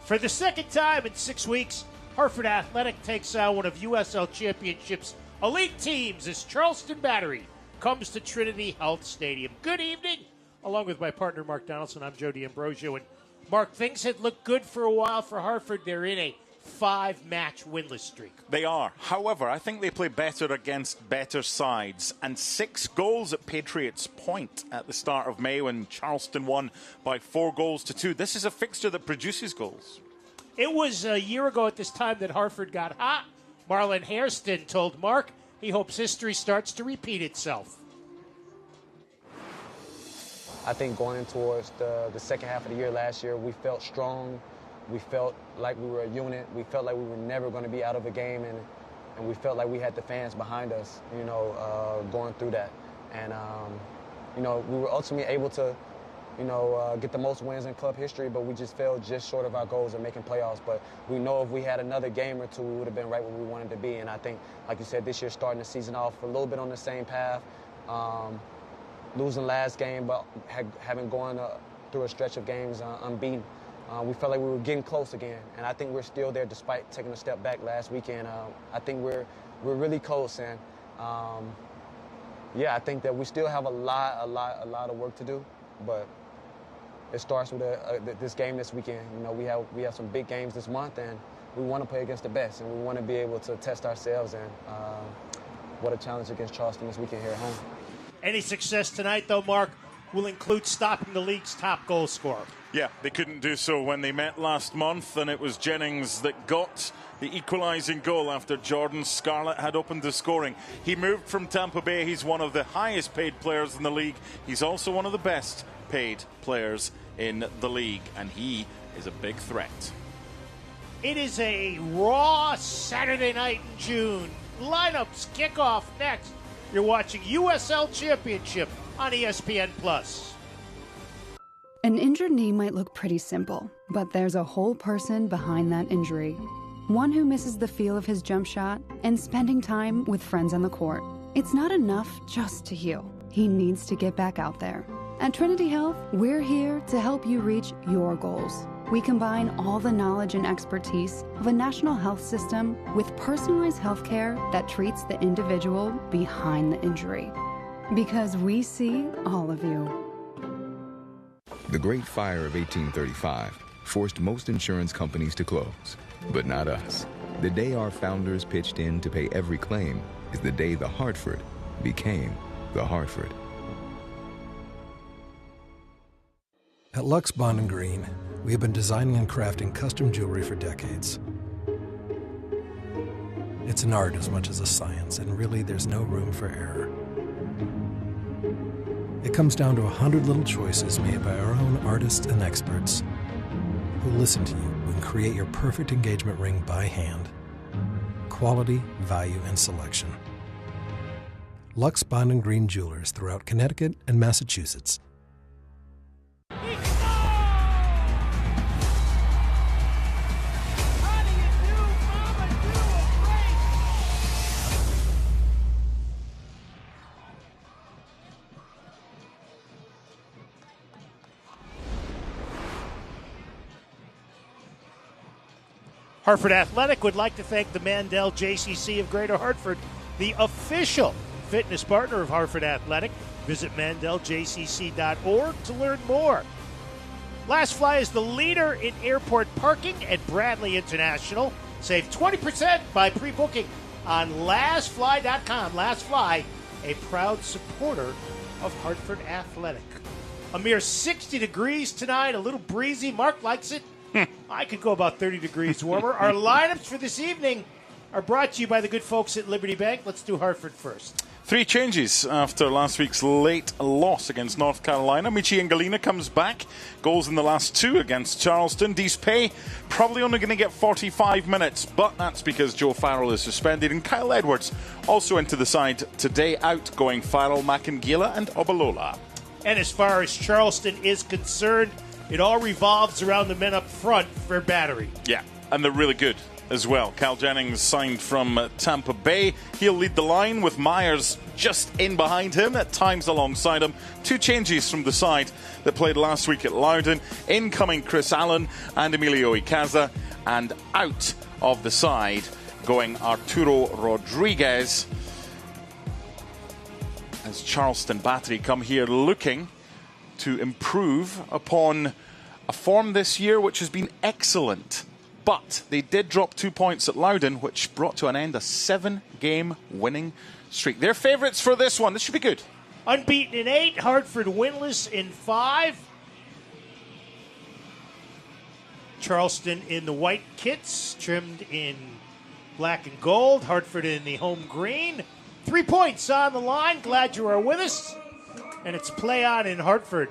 For the second time in 6 weeks, Hartford Athletic takes on one of USL Championship's elite teams as Charleston Battery comes to Trinity Health Stadium. Good evening. Along with my partner, Mark Donaldson, I'm Joe D'Ambrosio. And Mark, things had looked good for a while for Hartford. They're in a 5-match winless streak. They are. However, I think they play better against better sides. And 6 goals at Patriots Point at the start of May when Charleston won by 4-2. This is a fixture that produces goals. It was a year ago at this time that Hartford got hot. Marlon Hairston told Mark he hopes history starts to repeat itself. I think going in towards the second half of the year last year, we felt strong. We felt like we were a unit. We felt like we were never going to be out of a game, and we felt like we had the fans behind us, going through that. And, we were ultimately able to, get the most wins in club history, but we just fell just short of our goals of making playoffs. But we know if we had another game or two, we would have been right where we wanted to be. And I think, like you said, this year starting the season off a little bit on the same path. Losing last game, but having gone through a stretch of games unbeaten. We felt like we were getting close again, and I think we're still there despite taking a step back last weekend. I think we're really close, and I think that we still have a lot of work to do, but it starts with this game this weekend. We have some big games this month, and we want to play against the best, and we want to be able to test ourselves. And what a challenge against Charleston this weekend here at home. Any success tonight, though, Mark, will include stopping the league's top goal scorer. Yeah, they couldn't do so when they met last month, and it was Jennings that got the equalizing goal after Jordan Scarlett had opened the scoring. He moved from Tampa Bay. He's one of the highest paid players in the league. He's also one of the best paid players in the league, and he is a big threat. It is a raw Saturday night in June. Lineups kick off next. You're watching USL Championship on ESPN+. An injured knee might look pretty simple, but there's a whole person behind that injury. One who misses the feel of his jump shot and spending time with friends on the court. It's not enough just to heal. He needs to get back out there. At Trinity Health, we're here to help you reach your goals. We combine all the knowledge and expertise of a national health system with personalized health care that treats the individual behind the injury. Because we see all of you. The Great Fire of 1835 forced most insurance companies to close, but not us. The day our founders pitched in to pay every claim is the day the Hartford became the Hartford. At Lux Bond & Green, we have been designing and crafting custom jewelry for decades. It's an art as much as a science, and really there's no room for error. It comes down to 100 little choices made by our own artists and experts who listen to you and create your perfect engagement ring by hand. Quality, value, and selection. Lux Bond & Green Jewelers throughout Connecticut and Massachusetts. Hartford Athletic would like to thank the Mandel JCC of Greater Hartford, the official fitness partner of Hartford Athletic. Visit mandeljcc.org to learn more. Last Fly is the leader in airport parking at Bradley International. Save 20% by pre-booking on lastfly.com. Last Fly, a proud supporter of Hartford Athletic. A mere 60 degrees tonight, a little breezy. Mark likes it. I could go about 30 degrees warmer. Our lineups for this evening are brought to you by the good folks at Liberty Bank. Let's do Hartford first. 3 changes after last week's late loss against North Carolina. Michi Ngalina comes back. Goals in the last 2 against Charleston. Deespae probably only going to get 45 minutes, but that's because Joe Farrell is suspended. And Kyle Edwards also into the side today. Outgoing Farrell, Makangila, and Obalola. And as far as Charleston is concerned, it all revolves around the men up front for Battery. Yeah, and they're really good. as well. Cal Jennings signed from Tampa Bay. He'll lead the line with Myers just in behind him, at times alongside him. 2 changes from the side that played last week at Loudon. Incoming Chris Allen and Emilio Icaza, and out of the side going Arturo Rodriguez, as Charleston Battery come here looking to improve upon a form this year which has been excellent. But they did drop 2 points at Loudon, which brought to an end a 7-game winning streak. They're favourites for this one. This should be good. Unbeaten in 8, Hartford winless in 5. Charleston in the white kits, trimmed in black and gold. Hartford in the home green. 3 points on the line. Glad you are with us. And it's play on in Hartford.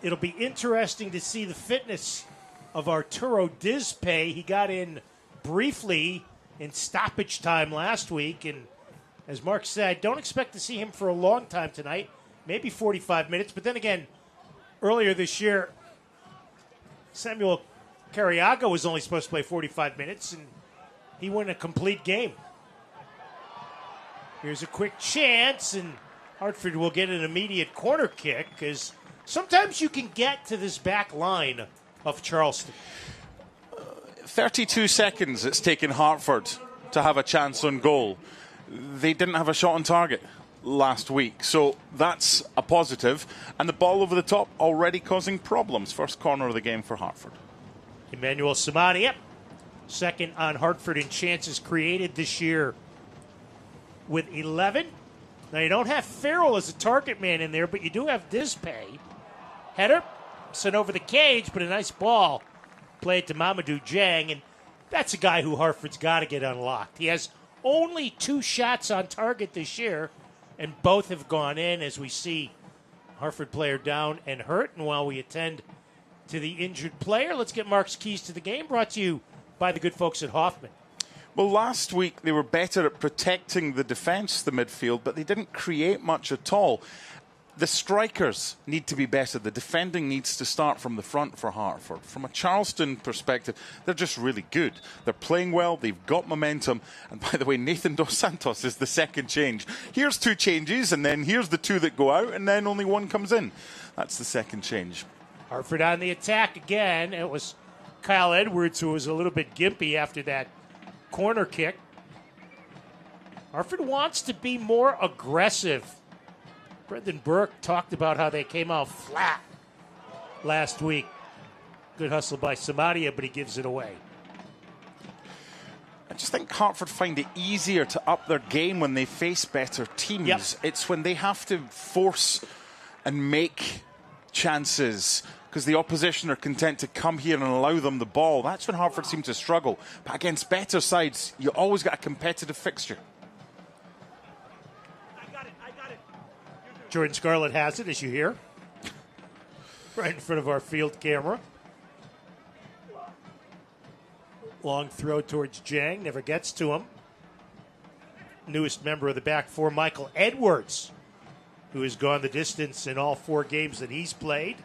It'll be interesting to see the fitness of Arturo Dispe. He got in briefly in stoppage time last week. And as Mark said, don't expect to see him for a long time tonight. Maybe 45 minutes. But then again, earlier this year, Samuel Carriaga was only supposed to play 45 minutes, and he won a complete game. Here's a quick chance, and Hartford will get an immediate corner kick, because sometimes you can get to this back line of Charleston. 32 seconds it's taken Hartford to have a chance on goal. They didn't have a shot on target last week, so that's a positive. And the ball over the top already causing problems. First corner of the game for Hartford. Emmanuel Samaria, second on Hartford in chances created this year with 11. Now, you don't have Farrell as a target man in there, but you do have Dispe. Header, sent over the cage, but a nice ball played to Mamadou Dieng, and that's a guy who Hartford's got to get unlocked. He has only 2 shots on target this year, and both have gone in, as we see Hartford player down and hurt. And while we attend to the injured player, let's get Mark's keys to the game, brought to you by the good folks at Hoffman. Well, last week they were better at protecting the defence, the midfield, but they didn't create much at all. The strikers need to be better. The defending needs to start from the front for Hartford. From a Charleston perspective, they're just really good. They're playing well. They've got momentum. And by the way, Nathan Dos Santos is the second change. Here's 2 changes, and then here's the 2 that go out, and then only 1 comes in. That's the second change. Hartford on the attack again. It was Kyle Edwards who was a little bit gimpy after that corner kick. Hartford wants to be more aggressive. Brendan Burke talked about how they came out flat last week. Good hustle by Samaria, but he gives it away. I just think Hartford find it easier to up their game when they face better teams. Yep. It's when they have to force and make chances because the opposition are content to come here and allow them the ball. That's when Hartford seem to struggle. But against better sides, you always got a competitive fixture. I got it. Jordan Scarlett has it, as you hear. Right in front of our field camera. Long throw towards Dieng, never gets to him. Newest member of the back four, Michael Edwards, who has gone the distance in all 4 games that he's played.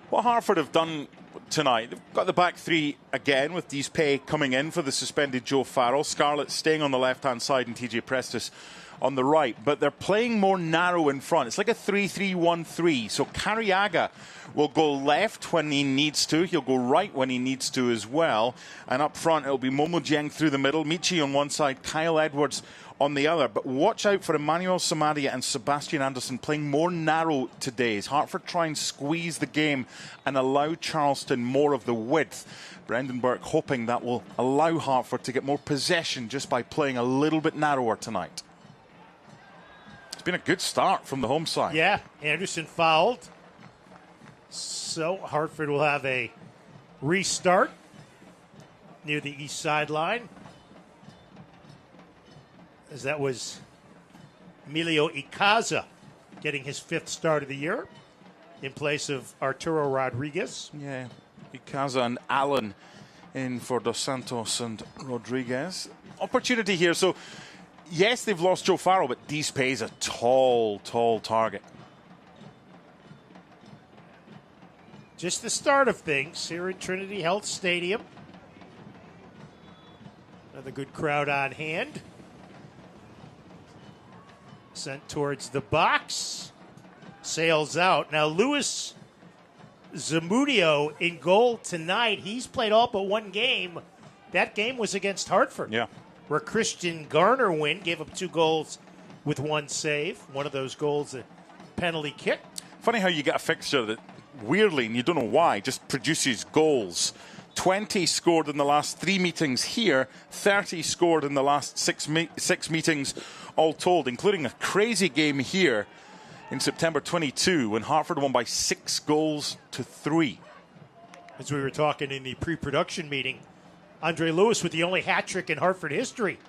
What Hartford have done tonight, they've got the back 3 again with Dispe coming in for the suspended Joe Farrell, Scarlett staying on the left-hand side and TJ Prestis on the right, but they're playing more narrow in front. It's like a 3-3-1-3. So Carriaga will go left when he needs to. He'll go right when he needs to as well. And up front, it'll be Momo Dieng through the middle, Michi on one side, Kyle Edwards on the other. But watch out for Emmanuel Samaria and Sebastian Anderson playing more narrow today. As Hartford try and squeeze the game and allow Charleston more of the width. Brendan Burke hoping that will allow Hartford to get more possession just by playing a little bit narrower tonight. It's been a good start from the home side. Yeah, Anderson fouled. So Hartford will have a restart near the east sideline. As that was Emilio Icaza getting his 5th start of the year in place of Arturo Rodriguez. Yeah, Icaza and Allen in for Dos Santos and Rodriguez. Opportunity here. So, yes, they've lost Joe Farrell, but Dispe is a tall target. Just the start of things here at Trinity Health Stadium. Another good crowd on hand. Sent towards the box. Sails out. Now, Luis Zamudio in goal tonight. He's played all but one game. That game was against Hartford. Yeah. Where Christian Garner gave up 2 goals with 1 save. One of those goals, a penalty kick. Funny how you get a fixture that, weirdly, and you don't know why, just produces goals. 20 scored in the last 3 meetings here, 30 scored in the last 6 meetings all told, including a crazy game here in September 22 when Hartford won by 6-3. As we were talking in the pre-production meeting, Andre Lewis with the only hat trick in Hartford history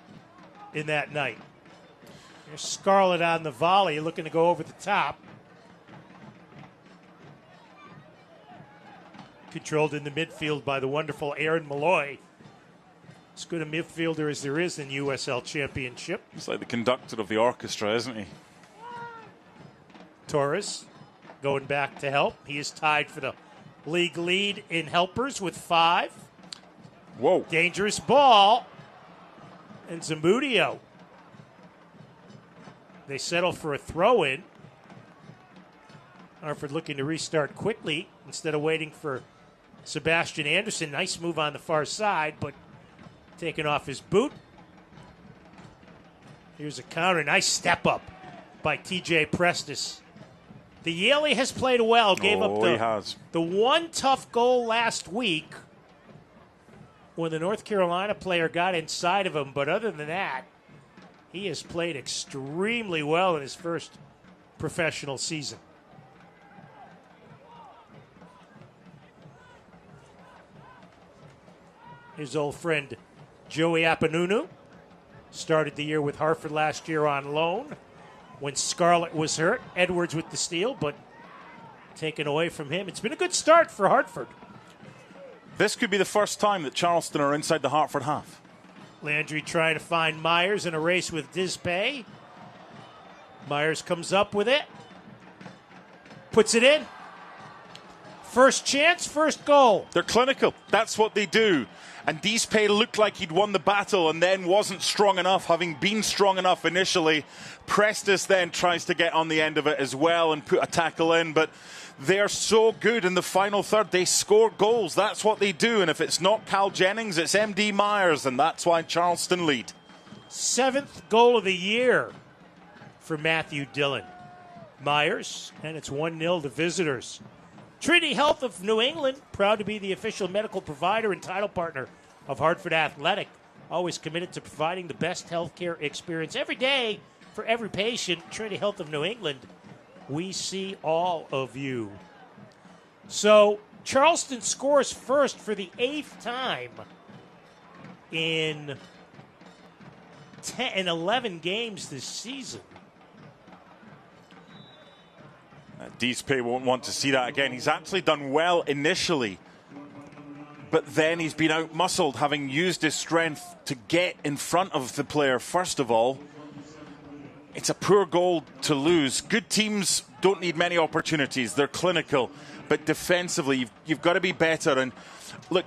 in that night. Here's Scarlett on the volley, looking to go over the top. Controlled in the midfield by the wonderful Aaron Malloy. As good a midfielder as there is in USL Championship. He's like the conductor of the orchestra, isn't he? Torres going back to help. He is tied for the league lead in helpers with 5. Whoa. Dangerous ball. And Zamudio. They settle for a throw-in. Hartford looking to restart quickly instead of waiting for Sebastian Anderson. Nice move on the far side, but taking off his boot. Here's a counter. Nice step up by TJ Prestis. The Yaley has played well. Gave up the one tough goal last week when the North Carolina player got inside of him. But other than that, he has played extremely well in his first professional season. His old friend Joey Apanunu started the year with Hartford last year on loan when Scarlett was hurt. Edwards with the steal, but taken away from him. It's been a good start for Hartford. This could be the first time that Charleston are inside the Hartford half. Landry trying to find Myers in a race with Dispay. Myers comes up with it. Puts it in. First chance, first goal. They're clinical. That's what they do. And Dispay looked like he'd won the battle and then wasn't strong enough, having been strong enough initially. Prestis then tries to get on the end of it as well and put a tackle in, but they're so good in the final third. They score goals. That's what they do. And if it's not Cal Jennings, it's MD Myers, and that's why Charleston lead. 7th goal of the year for Matthew Dillon. Myers, and it's 1-0 to visitors. Trinity Health of New England, proud to be the official medical provider and title partner of Hartford Athletic. Always committed to providing the best healthcare experience every day for every patient. Trinity Health of New England, we see all of you. So Charleston scores first for the 8th time in 11 games this season. Dispay won't want to see that again. He's actually done well initially, but then he's been out-muscled, having used his strength to get in front of the player first of all. It's a poor goal to lose. Good teams don't need many opportunities. They're clinical, but defensively, you've got to be better. And look,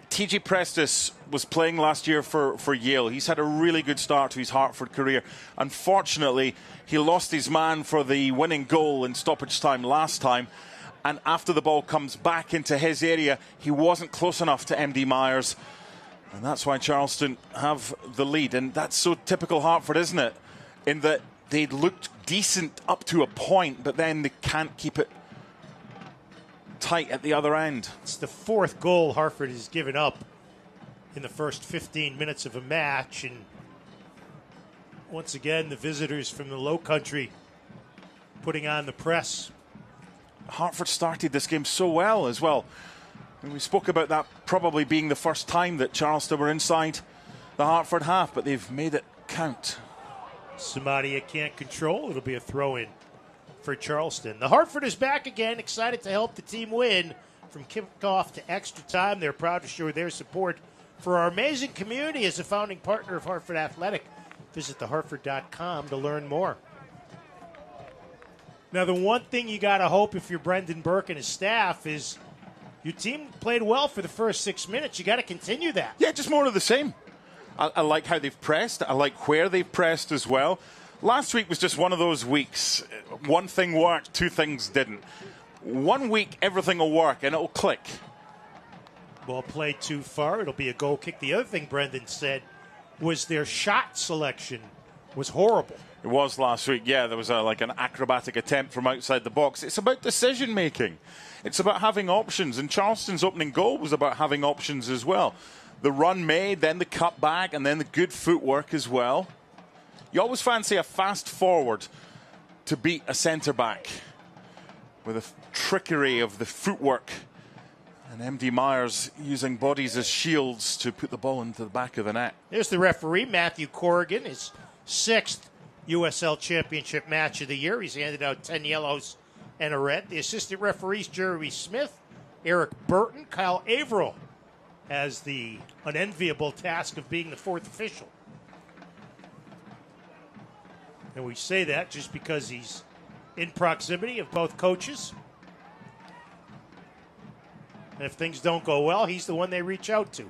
TJ Prestis was playing last year for Yale. He's had a really good start to his Hartford career. Unfortunately, he lost his man for the winning goal in stoppage time last time. And after the ball comes back into his area, he wasn't close enough to MD Myers. And that's why Charleston have the lead. And that's so typical Hartford, isn't it? In that they looked decent up to a point, but then they can't keep it tight at the other end. It's the 4th goal Hartford has given up in the first 15 minutes of a match. And once again, the visitors from the Low Country putting on the press. Hartford started this game so well as well. And we spoke about that probably being the first time that Charleston were inside the Hartford half, but they've made it count. Samadia can't control. It'll be a throw-in for Charleston. The Hartford is back again, excited to help the team win from kickoff to extra time. They're proud to show their support for our amazing community as a founding partner of Hartford Athletic. Visit thehartford.com to learn more. Now, the one thing you got to hope if you're Brendan Burke and his staff is your team played well for the first 6 minutes. You got to continue that. Yeah, just more of the same. I like how they've pressed. I like where they've pressed as well. Last week was just one of those weeks. One thing worked, two things didn't. One week, everything will work and it'll click. Ball played too far. It'll be a goal kick. The other thing Brendan said was their shot selection was horrible. It was last week. Yeah, there was like an acrobatic attempt from outside the box. It's about decision making. It's about having options. And Charleston's opening goal was about having options as well. The run made, then the cut back, and then the good footwork as well. You always fancy a fast forward to beat a centre-back with a trickery of the footwork. And MD Myers using bodies as shields to put the ball into the back of the net. There's the referee, Matthew Corrigan, his 6th USL Championship match of the year. He's handed out 10 yellows and a red. The assistant referees, Jeremy Smith, Eric Burton, Kyle Averill has the unenviable task of being the 4th official. And we say that just because he's in proximity of both coaches. And if things don't go well, he's the one they reach out to.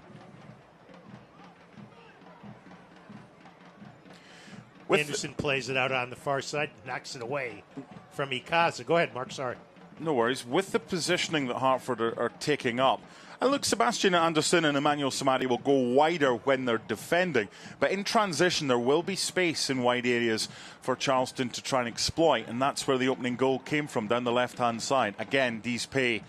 Anderson plays it out on the far side, knocks it away from Ikaza. Go ahead, Mark, sorry. No worries. With the positioning that Hartford are taking up, and look, Sebastian Anderson and Emmanuel Samadi will go wider when they're defending. But in transition, there will be space in wide areas for Charleston to try and exploit. And that's where the opening goal came from, down the left-hand side. Again, Deespay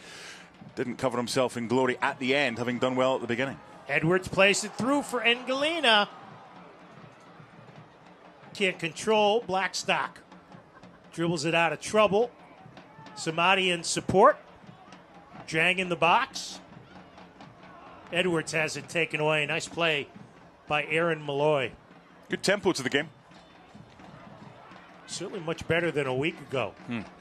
didn't cover himself in glory at the end, having done well at the beginning. Edwards plays it through for Engelina. Can't control Blackstock. Dribbles it out of trouble. Samadi in support. Jang in the box. Edwards has it taken away. Nice play by Aaron Malloy. Good tempo to the game. Certainly much better than a week ago.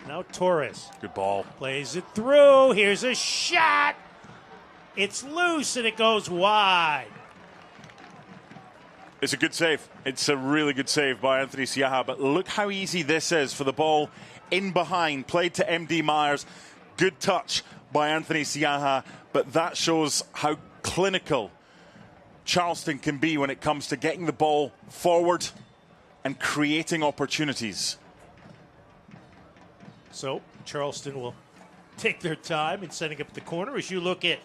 Now Torres. Good ball. Plays it through. Here's a shot. It's loose and it goes wide. It's a good save. It's a really good save by Anthony Siaha. But look how easy this is for the ball in behind. Played to MD Myers. Good touch by Anthony Siaha. But that shows how clinical Charleston can be when it comes to getting the ball forward and creating opportunities. So Charleston will take their time in setting up the corner. As you look at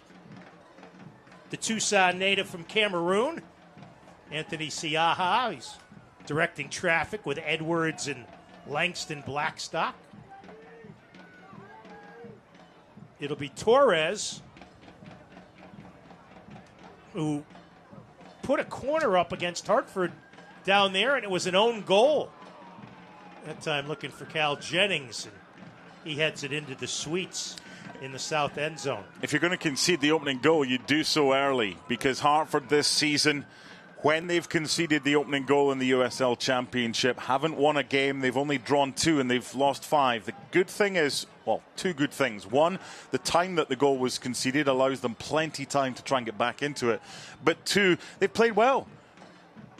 the Tucson native from Cameroon, Anthony Siaha, he's directing traffic with Edwards and Langston Blackstock. It'll be Torres who put a corner up against Hartford down there, and it was an own goal. That time looking for Cal Jennings, and he heads it into the suites in the south end zone. If you're going to concede the opening goal, you do so early, because Hartford this season, when they've conceded the opening goal in the USL Championship, haven't won a game. They've only drawn 2 and they've lost 5. The good thing is, well, 2 good things. One, the time that the goal was conceded allows them plenty time to try and get back into it. But 2, they've played well.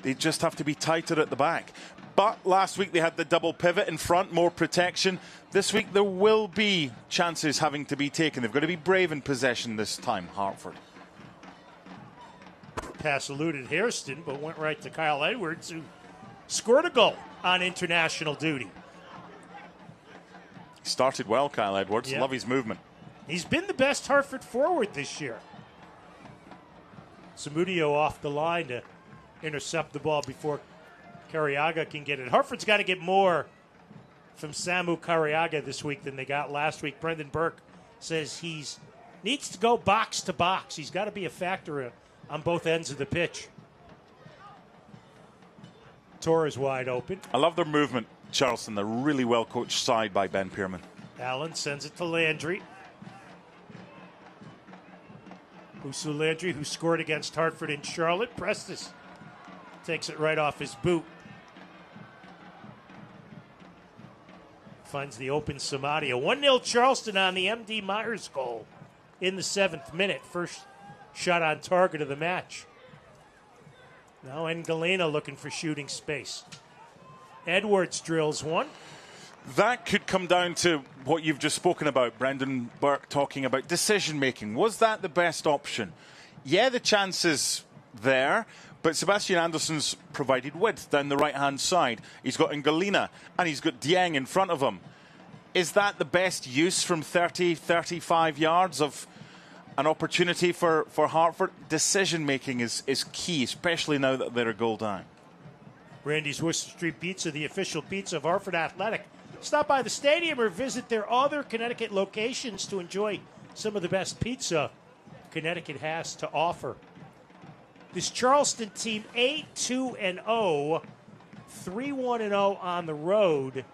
They just have to be tighter at the back. But last week they had the double pivot in front, more protection. This week there will be chances having to be taken. They've got to be brave in possession this time, Hartford. Pass eluded Hairston, but went right to Kyle Edwards, who scored a goal on international duty. Started well, Kyle Edwards. Yep. Love his movement. He's been the best Hartford forward this year. Samudio off the line to intercept the ball before Cariaga can get it. Hartford's got to get more from Samu Cariaga this week than they got last week. Brendan Burke says he needs to go box to box. He's got to be a factor on both ends of the pitch. Torres wide open. I love their movement, Charleston. They're really well coached side by Ben Pierman. Allen sends it to Landry. Usu Landry, who scored against Hartford in Charlotte. Prestis takes it right off his boot. Finds the open Samadi. A 1-0 Charleston on the MD Myers goal in the 7th minute. First shot on target of the match. Now Engelina looking for shooting space. Edwards drills one. That could come down to what you've just spoken about, Brendan Burke talking about decision-making. Was that the best option? Yeah, the chances there, but Sebastian Andersson's provided width down the right-hand side. He's got Ngalina, and he's got Dieng in front of him. Is that the best use from 30, 35 yards of an opportunity for Hartford? Decision-making is key, especially now that they're a goal down. Randy's Worcester Street Pizza, the official pizza of Hartford Athletic. Stop by the stadium or visit their other Connecticut locations to enjoy some of the best pizza Connecticut has to offer. This Charleston team 8-2-0, 3-1-0 on the road.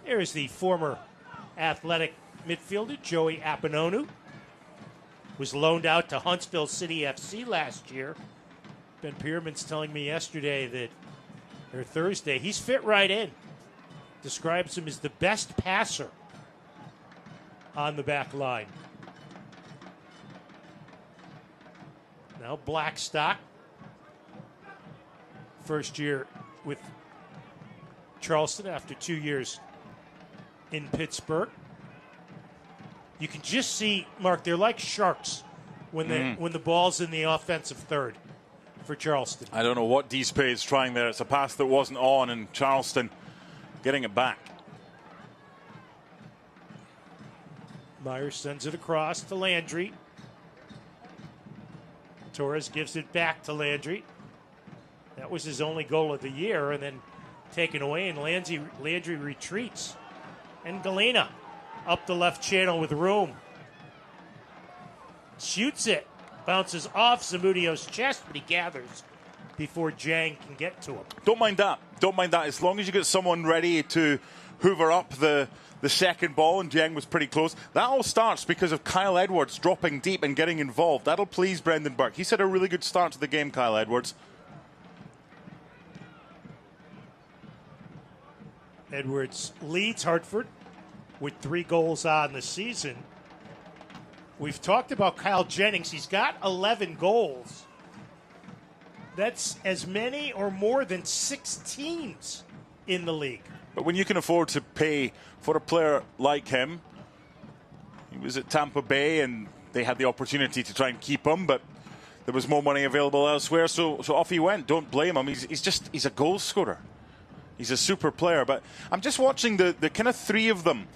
There's the former Athletic midfielder, Joey Appanonu. Was loaned out to Huntsville City FC last year. Ben Pierman's telling me yesterday that, or Thursday, he's fit right in. Describes him as the best passer on the back line. Now Blackstock, first year with Charleston after 2 years in Pittsburgh. You can just see, Mark, they're like sharks when the ball's in the offensive third for Charleston. I don't know what Deespe is trying there. It's a pass that wasn't on, and Charleston getting it back. Myers sends it across to Landry. Torres gives it back to Landry. That was his only goal of the year, and then taken away, and Landry retreats. And Galena up the left channel with room. Shoots it. Bounces off Zamudio's chest, but he gathers before Jang can get to him. Don't mind that. Don't mind that. As long as you get someone ready to hoover up the second ball, and Jang was pretty close. That all starts because of Kyle Edwards dropping deep and getting involved. That'll please Brendan Burke. He's had a really good start to the game, Kyle Edwards. Edwards leads Hartford with 3 goals on the season. We've talked about Kyle Jennings. He's got 11 goals. That's as many or more than 6 teams in the league. But when you can afford to pay for a player like him, he was at Tampa Bay and they had the opportunity to try and keep him, but there was more money available elsewhere, so off he went. Don't blame him. He's a goal scorer. He's a super player. But I'm just watching the kind of 3 of them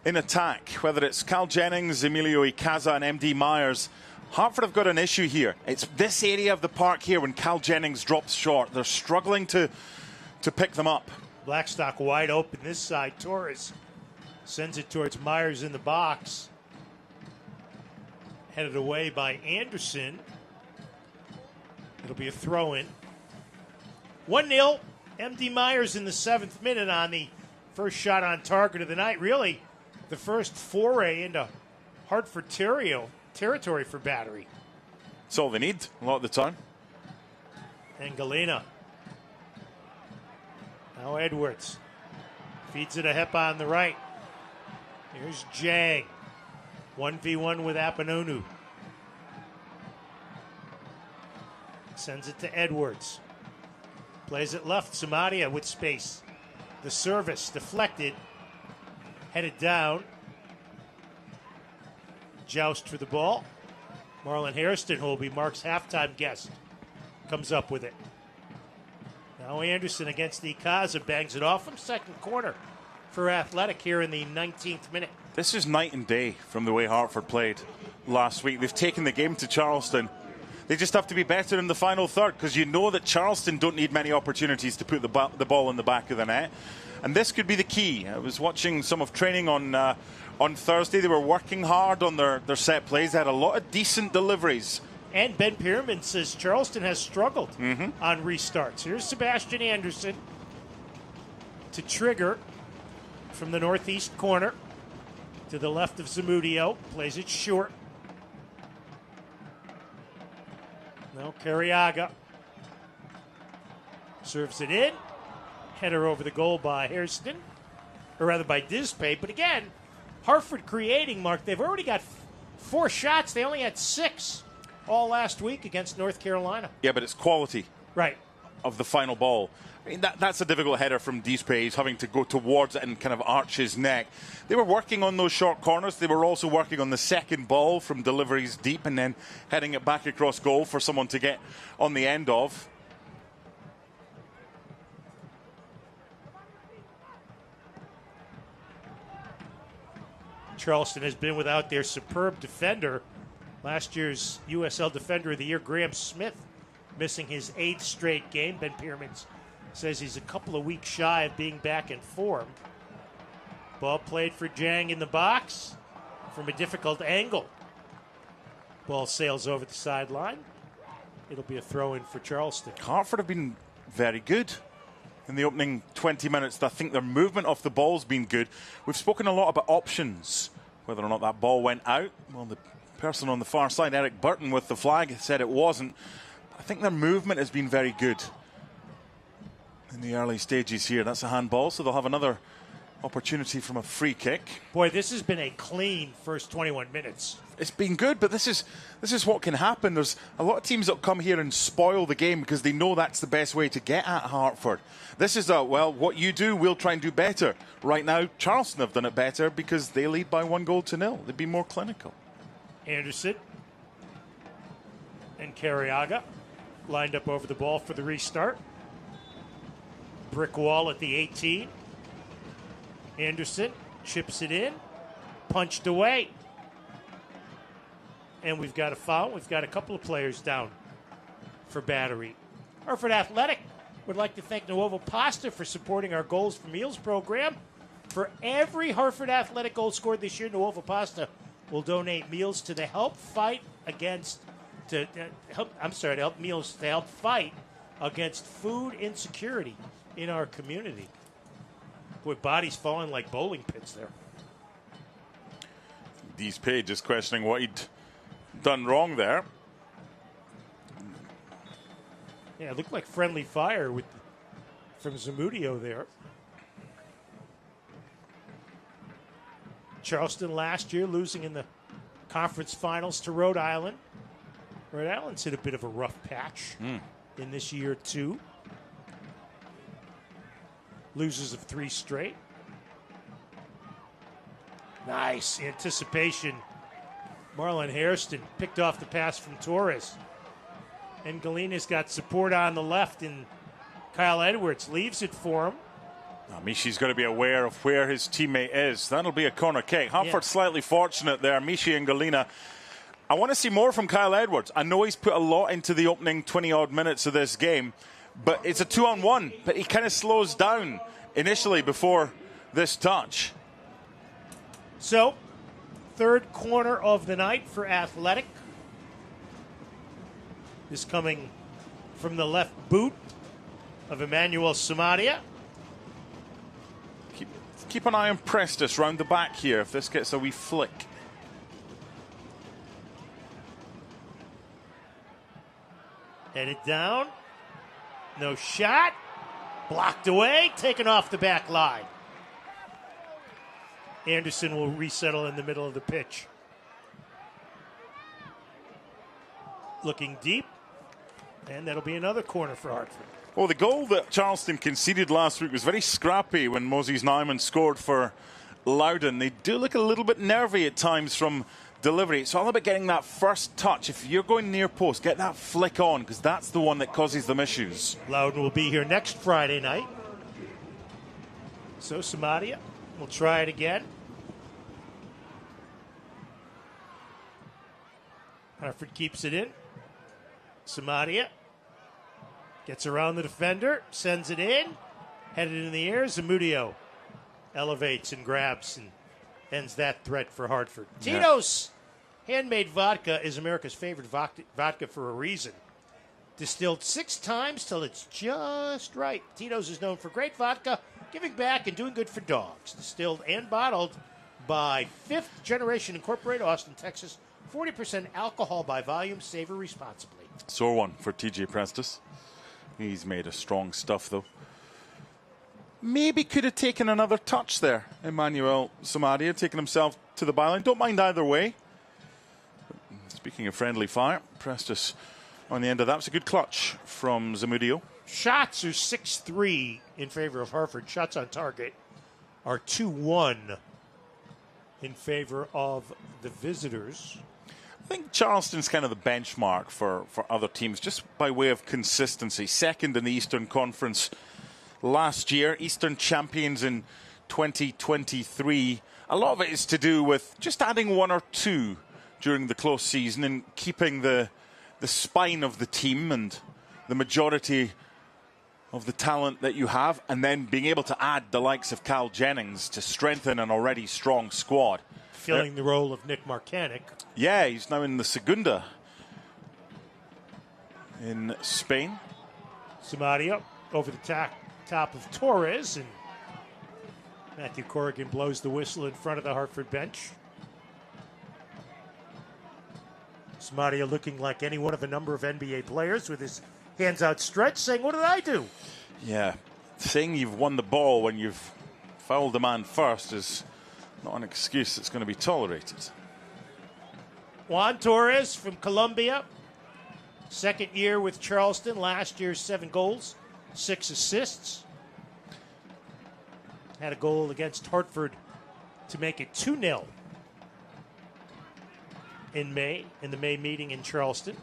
in attack, whether it's Cal Jennings, Emilio Icaza, and MD Myers. Hartford have got an issue here. It's this area of the park here when Cal Jennings drops short. They're struggling to pick them up. Blackstock wide open this side. Torres sends it towards Myers in the box. Headed away by Anderson. It'll be a throw-in. 1-0. MD Myers in the 7th minute on the first shot on target of the night. Really, the first foray into Hartford territory for Battery. That's all they need a lot of the time. And Galena. Now Edwards feeds it a hip on the right. Here's Jang. 1v1 with Appanonu. Sends it to Edwards. Plays it left. Samaria with space. The service deflected. Headed down. Joust for the ball. Marlon Hairston, who will be Mark's halftime guest, comes up with it. Now Anderson against Icaza bangs it off from second corner for Athletic here in the 19th minute. This is night and day from the way Hartford played last week. They've taken the game to Charleston. They just have to be better in the final third, because you know that Charleston don't need many opportunities to put the ball in the back of the net. And this could be the key. I was watching some of training on Thursday. They were working hard on their set plays. They had a lot of decent deliveries. And Ben Pierman says Charleston has struggled on restarts. Here's Sebastian Anderson to trigger from the northeast corner to the left of Zamudio. Plays it short. Now Carriaga serves it in. Header over the goal by Hairston, or rather by Dispe. But again, Hartford creating, Mark. They've already got 4 shots. They only had 6 all last week against North Carolina. Yeah, but it's quality. Right. of the final ball. I mean, that's a difficult header from Dispe. He's having to go towards it and kind of arch his neck. They were working on those short corners. They were also working on the second ball from deliveries deep and then heading it back across goal for someone to get on the end of. Charleston has been without their superb defender. Last year's USL Defender of the Year, Graham Smith, missing his 8th straight game. Ben Piermans says he's a couple of weeks shy of being back in form. Ball played for Jang in the box from a difficult angle. Ball sails over the sideline. It'll be a throw-in for Charleston. Hartford have been very good in the opening 20 minutes. I think their movement off the ball's been good. We've spoken a lot about options, whether or not that ball went out. Well, the person on the far side, Eric Burton, with the flag, said it wasn't. I think their movement has been very good in the early stages here. That's a handball, so they'll have another opportunity from a free kick. Boy, this has been a clean first 21 minutes. It's been good, but this is what can happen. There's a lot of teams that come here and spoil the game because they know that's the best way to get at Hartford. This is well, what you do, we'll try and do better. Right now, Charleston have done it better because they lead by 1-0. They'd be more clinical. Anderson and Carriaga lined up over the ball for the restart. Brick wall at the 18. Anderson chips it in, punched away. And we've got a foul. We've got a couple of players down for battery. Hartford Athletic would like to thank Nuovo Pasta for supporting our Goals for Meals program. For every Hartford Athletic goal scored this year, Nuovo Pasta will donate meals to the help fight against food insecurity in our community. Boy, bodies falling like bowling pits there. Dispe just questioning what he'd done wrong there. Yeah, it looked like friendly fire from Zamudio there. Charleston last year losing in the conference finals to Rhode Island. Rhode Island's hit a bit of a rough patch in this year, too. Losers of 3 straight. Nice anticipation. Marlon Hairston picked off the pass from Torres. And Galina's got support on the left, and Kyle Edwards leaves it for him. Now, Michi's got to be aware of where his teammate is. That'll be a corner kick. Hartford slightly fortunate there. Michi and Galina. I want to see more from Kyle Edwards. I know he's put a lot into the opening 20-odd minutes of this game, but it's a 2-on-1. But he kind of slows down initially before this touch. So, third corner of the night for Athletic. This coming from the left boot of Emmanuel Samaria. Keep an eye on Prestis round the back here if this gets a wee flick. Headed down. No shot. Blocked away. Taken off the back line. Anderson will resettle in the middle of the pitch. Looking deep. And that'll be another corner for Hartford. Well, the goal that Charleston conceded last week was very scrappy when Moses Nyman scored for Loudon. They do look a little bit nervy at times from delivery. It's all about getting that first touch. If you're going near post, get that flick on, because that's the one that causes them issues. Loudon will be here next Friday night. So Samaria will try it again. Hartford keeps it in. Samaria gets around the defender, sends it in, headed in the air. Zamudio elevates and grabs and ends that threat for Hartford. Yeah. Tito's handmade vodka is America's favorite vodka for a reason. Distilled 6 times till it's just right. Tito's is known for great vodka, giving back, and doing good for dogs. Distilled and bottled by 5th Generation Incorporated, Austin, Texas. 40% alcohol by volume. Savor responsibly. Sore one for TJ Prestis. He's made a strong stuff, though. Maybe could have taken another touch there. Emmanuel Samaria taking himself to the byline. Don't mind either way. Speaking of friendly fire, Prestis on the end of that. It's a good clutch from Zamudio. Shots are 6-3 in favor of Hartford. Shots on target are 2-1 in favor of the visitors. I think Charleston's kind of the benchmark for other teams, just by way of consistency. Second in the Eastern Conference last year, Eastern champions in 2023. A lot of it is to do with just adding one or two during the close season and keeping the spine of the team and the majority of the talent that you have, and then being able to add the likes of Cal Jennings to strengthen an already strong squad. Filling the role of Nick Marcanic. Yeah, he's now in the Segunda in Spain. Samaria over the top of Torres, and Matthew Corrigan blows the whistle in front of the Hartford bench. Samaria looking like any one of a number of NBA players with his hands outstretched, saying, "What did I do?" Yeah, saying you've won the ball when you've fouled the man first is not an excuse that's going to be tolerated. Juan Torres from Colombia, second year with Charleston. Last year, 7 goals, 6 assists. Had a goal against Hartford to make it 2-0 in the May meeting in Charleston.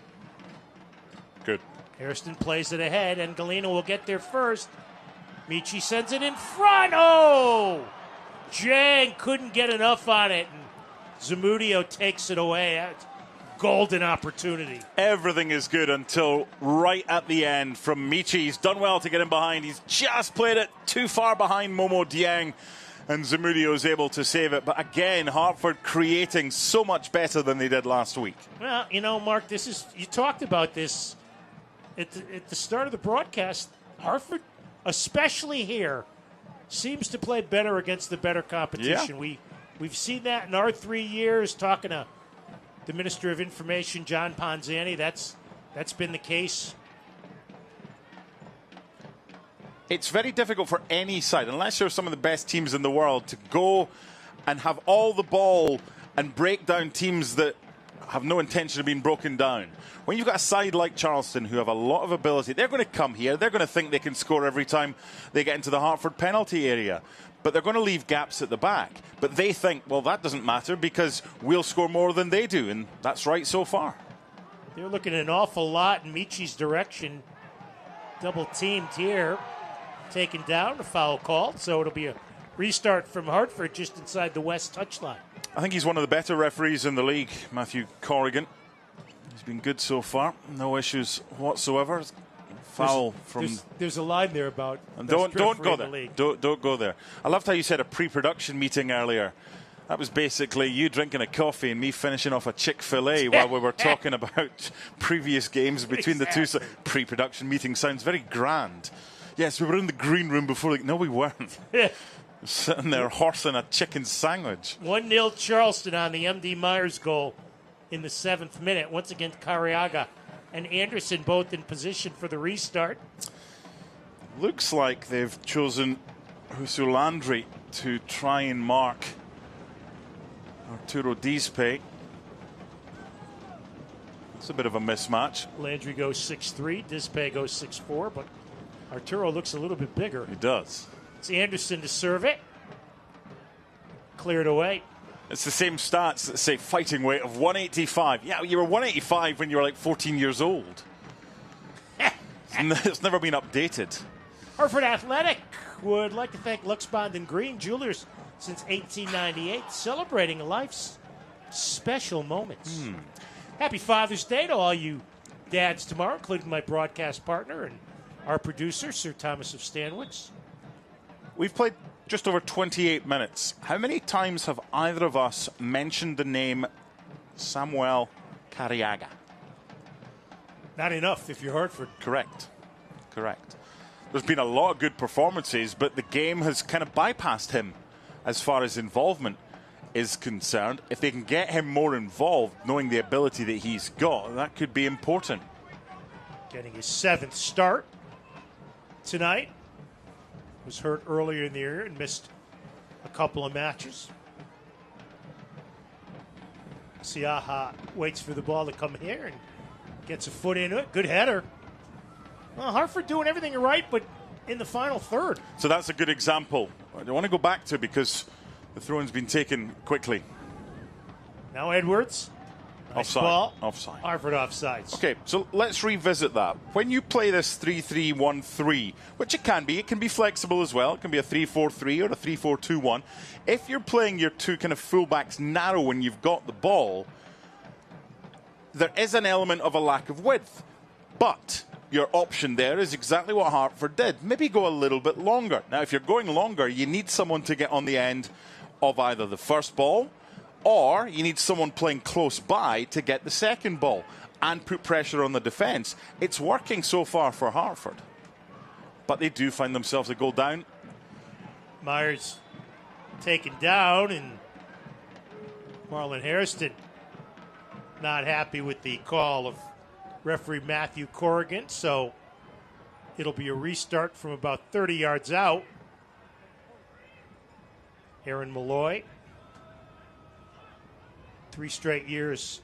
Good. Hairston plays it ahead, and Galena will get there first. Michi sends it in front. Oh! Jang couldn't get enough on it, and Zamudio takes it away. That's golden opportunity. Everything is good until right at the end from Michi. He's done well to get him behind. He's just played it too far behind Momo Dieng, and Zamudio is able to save it. But again, Hartford creating so much better than they did last week. Well, Mark, you talked about this at the start of the broadcast. Hartford, especially here, seems to play better against the better competition. Yeah. We've seen that in our 3 years, talking to the Minister of Information, John Ponzani. That's been the case. It's very difficult for any side, unless you're some of the best teams in the world, to go and have all the ball and break down teams that have no intention of being broken down. When you've got a side like Charleston who have a lot of ability, they're going to come here. They're going to think they can score every time they get into the Hartford penalty area. But they're going to leave gaps at the back. But they think, well, that doesn't matter because we'll score more than they do. And that's right so far. They're looking an awful lot in Michi's direction. Double teamed here. Taken down, a foul called. So it'll be a restart from Hartford just inside the west touchline. I think he's one of the better referees in the league, Matthew Corrigan. He's been good so far. No issues whatsoever. Foul there's a line there about don't go there. The Don't go there. I loved how you said a pre-production meeting earlier. That was basically you drinking a coffee and me finishing off a Chick-fil-A while we were talking about previous games between the two. So pre-production meeting sounds very grand. Yes, we were in the green room before. No, we weren't. Sitting there horsing a chicken sandwich. 1-0 Charleston on the MD Myers goal in the 7th minute. Once again, Cariaga and Anderson both in position for the restart. Looks like they've chosen Husu Landry to try and mark Arturo Dispe. It's a bit of a mismatch. Landry goes 6'3", Dispe goes 6'4", but Arturo looks a little bit bigger. He does. It's Anderson to serve it. Cleared away. It's the same stats that say fighting weight of 185. Yeah, you were 185 when you were like 14 years old. It's never been updated. Hartford Athletic would like to thank Lux Bond and Green Jewelers since 1898, celebrating life's special moments. Happy Father's Day to all you dads tomorrow, including my broadcast partner and our producer, Sir Thomas of Stanwix. We've played just over 28 minutes. How many times have either of us mentioned the name Samuel Cariaga? Not enough if you're Hartford. Correct. There's been a lot of good performances, but the game has kind of bypassed him as far as involvement is concerned. If they can get him more involved, knowing the ability that he's got, that could be important. Getting his 7th start tonight. Was hurt earlier in the year and missed a couple of matches. Siaha waits for the ball to come here and gets a foot into it. Good header. Well, Hartford doing everything right, but in the final third. So that's a good example. I want to go back to because the throw-in's been taken quickly. Now Edwards. Nice Offside. ball. Offside. Hartford offsides. Okay, so let's revisit that. When you play this 3-3-1-3, which it can be flexible as well. It can be a 3-4-3 or a 3-4-2-1. If you're playing your two kind of fullbacks narrow when you've got the ball, there is an element of a lack of width. But your option there is exactly what Hartford did. Maybe go a little bit longer. Now, if you're going longer, you need someone to get on the end of either the first ball, or you need someone playing close by to get the second ball and put pressure on the defence. It's working so far for Hartford. But they do find themselves a goal down. Myers taken down, and Marlon Hairston not happy with the call of referee Matthew Corrigan, so it'll be a restart from about 30 yards out. Aaron Malloy, 3 straight years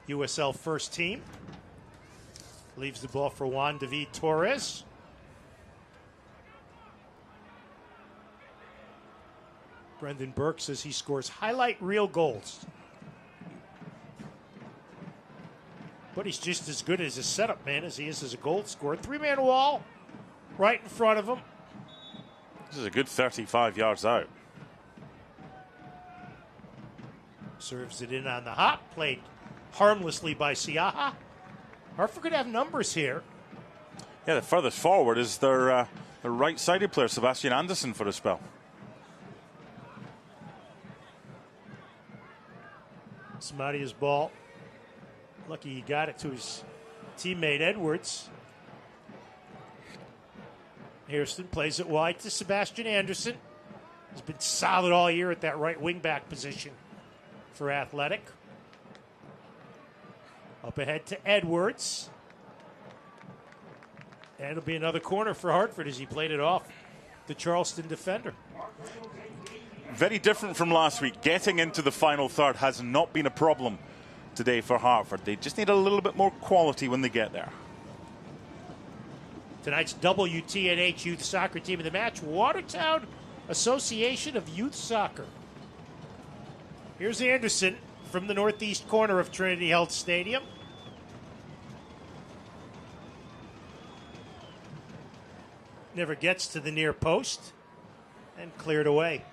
USL first team. Leaves the ball for Juan David Torres. Brendan Burke says he scores highlight reel goals. But he's just as good as a setup man as he is as a goal scorer. 3-man wall right in front of him. This is a good 35 yards out. Serves it in on the hop. Played harmlessly by Siaha. Hartford could have numbers here. Yeah, the furthest forward is their right-sided player, Sebastian Anderson, for a spell. Samadia's ball. Lucky he got it to his teammate Edwards. Hairston plays it wide to Sebastian Anderson. He's been solid all year at that right wing-back position for Athletic. Up ahead to Edwards. And it'll be another corner for Hartford as he played it off the Charleston defender. Very different from last week. Getting into the final third has not been a problem today for Hartford. They just need a little bit more quality when they get there. Tonight's WTNH Youth Soccer Team of the Match, Watertown Association of Youth Soccer. Here's Anderson from the northeast corner of Trinity Health Stadium. Never gets to the near post and cleared away.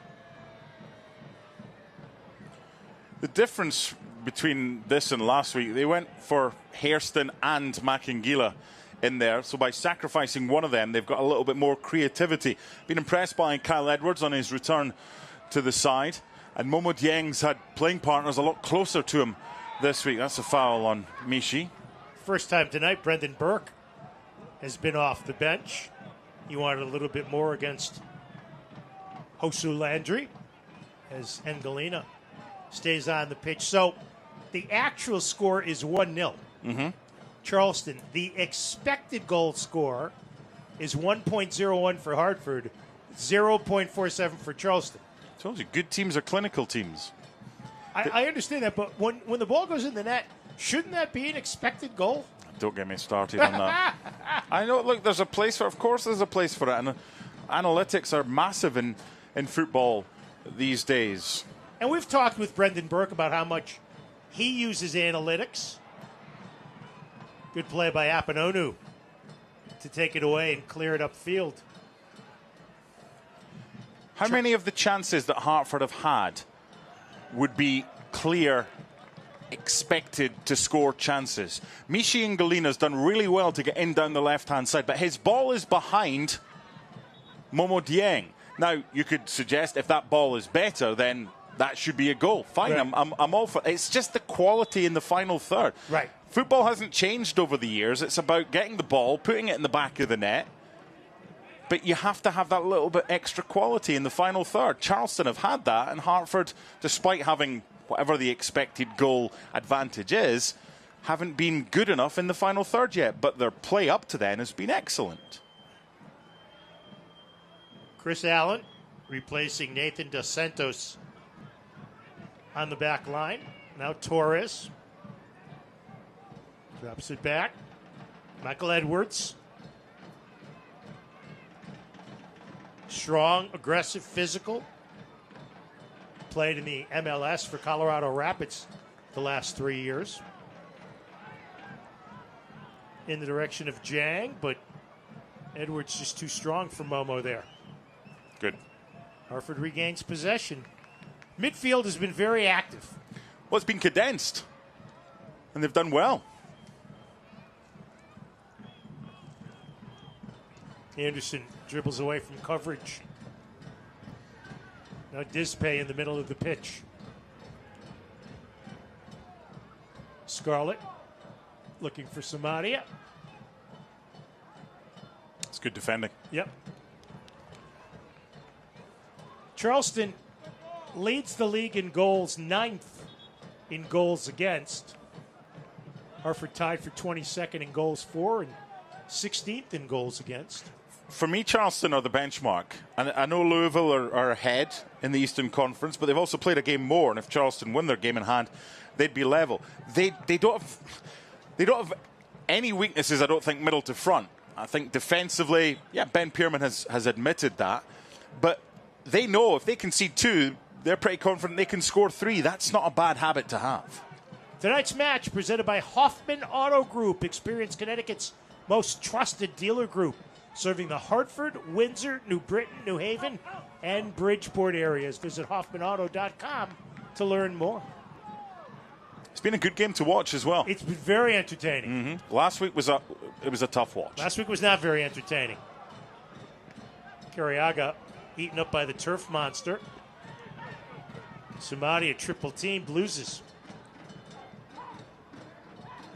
The difference between this and last week, they went for Hairston and Makingila in there. So by sacrificing one of them, they've got a little bit more creativity. Been impressed by Kyle Edwards on his return to the side. And Momo Dieng's had playing partners a lot closer to him this week. That's a foul on Mishi. First time tonight, Brendan Burke has been off the bench. He wanted a little bit more against Hosu Landry as Engelina stays on the pitch. So the actual score is 1-0. Charleston. The expected goal score is 1.01 for Hartford, 0.47 for Charleston. Tells you, good teams are clinical teams. I understand that, but when the ball goes in the net, shouldn't that be an expected goal? Don't get me started on that. I know, look, there's a place for it. Of course there's a place for it. And analytics are massive in football these days. And we've talked with Brendan Burke about how much he uses analytics. Good play by Apononu to take it away and clear it upfield. How many of the chances that Hartford have had would be clear, expected to score chances? Mishi Ngalina's done really well to get in down the left-hand side, but his ball is behind Momo Dieng. Now, you could suggest if that ball is better, then that should be a goal. Fine, right. I'm all for it. It's just the quality in the final third. Right. Football hasn't changed over the years. It's about getting the ball, putting it in the back of the net. But you have to have that little bit extra quality in the final third. Charleston have had that, and Hartford, despite having whatever the expected goal advantage is, haven't been good enough in the final third yet. But their play up to then has been excellent. Chris Allen replacing Nathan Dos Santos on the back line. Now Torres drops it back. Michael Edwards Strong, aggressive, physical. Played in the MLS for Colorado Rapids the last 3 years. In the direction of Jang, but Edwards just too strong for Momo there. Good. Hartford regains possession. Midfield has been very active. Well, it's been condensed, and they've done well. Anderson dribbles away from coverage. Now Dispay in the middle of the pitch. Scarlett looking for Samaria. It's good defending. Yep. Charleston leads the league in goals, 9th in goals against. Hartford tied for 22nd in goals for and 16th in goals against. For me, Charleston are the benchmark. And I know Louisville are ahead in the Eastern Conference, but they've also played a game more. And if Charleston win their game in hand, they'd be level. They don't have any weaknesses, I don't think, middle to front. I think defensively, yeah, Ben Pierman has admitted that. But they know if they concede 2, they're pretty confident they can score 3. That's not a bad habit to have. Tonight's match presented by Hoffman Auto Group. Experience Connecticut's most trusted dealer group, serving the Hartford, Windsor, New Britain, New Haven, and Bridgeport areas. Visit hoffmanauto.com to learn more. It's been a good game to watch as well. It's been very entertaining. Mm-hmm. Last week was a tough watch. Last week was not very entertaining. Carriaga eaten up by the turf monster. Samadia triple team, loses.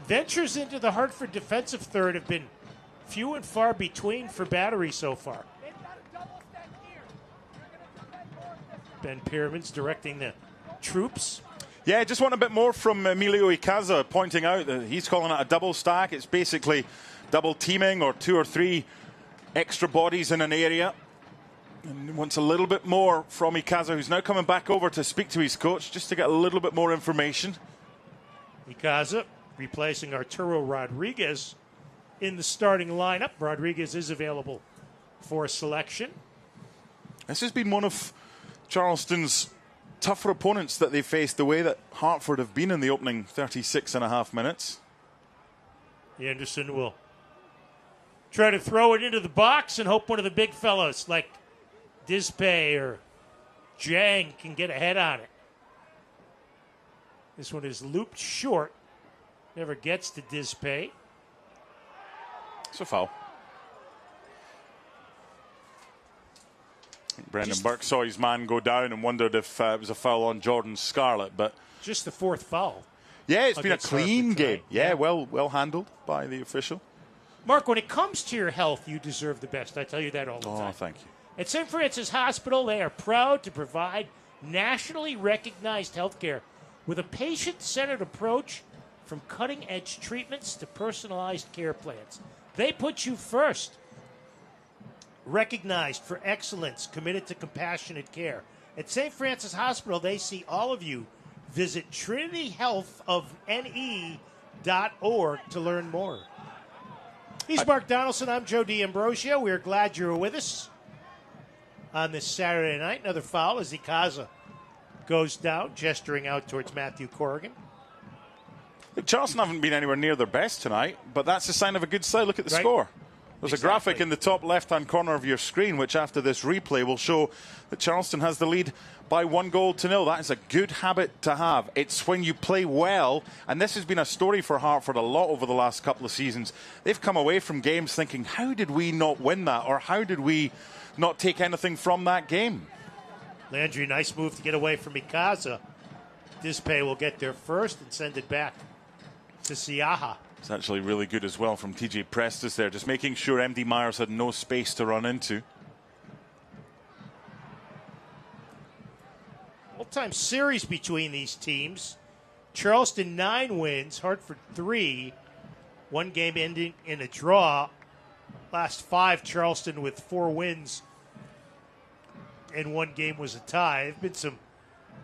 Ventures into the Hartford defensive third have been few and far between for Battery so far. Ben Pierman's directing the troops. Yeah, just want a bit more from Emilio Icaza, pointing out that he's calling it a double stack. It's basically double teaming or 2 or 3 extra bodies in an area. And wants a little bit more from Icaza, who's now coming back over to speak to his coach just to get a little bit more information. Icaza replacing Arturo Rodriguez in the starting lineup. Rodriguez is available for selection. This has been one of Charleston's tougher opponents that they faced, the way that Hartford have been in the opening 36.5 minutes. Anderson will try to throw it into the box and hope one of the big fellows like Dispay or Jang can get a head on it. This one is looped short. Never gets to Dispay. It's a foul. Brendan Burke saw his man go down and wondered if it was a foul on Jordan Scarlett, but just the 4th foul. Yeah, it's been a clean game. Yeah, well handled by the official. Mark, when it comes to your health, you deserve the best. I tell you that all the time. Oh, thank you. At St. Francis Hospital, they are proud to provide nationally recognized health care with a patient-centered approach, from cutting-edge treatments to personalized care plans. They put you first. Recognized for excellence, committed to compassionate care. At St. Francis Hospital, they see all of you. Visit trinityhealthofne.org to learn more. He's Mark Donaldson. I'm Joe D'Ambrosio. We're glad you're with us on this Saturday night. Another foul as Icaza goes down, gesturing out towards Matthew Corrigan. Look, Charleston haven't been anywhere near their best tonight, but that's a sign of a good side. Look at the score. There's a graphic in the top left-hand corner of your screen, which after this replay will show that Charleston has the lead by 1-0. That is a good habit to have. It's when you play well, and this has been a story for Hartford a lot over the last couple of seasons. They've come away from games thinking, how did we not win that, or how did we not take anything from that game? Landry, nice move to get away from Icaza. Dispay will get there first and send it back to Siaha. It's actually really good as well from TJ Prestis there, just making sure MD Myers had no space to run into. All-time series between these teams. Charleston 9 wins, Hartford 3. One game ending in a draw. Last 5, Charleston with 4 wins. And one game was a tie. There have been some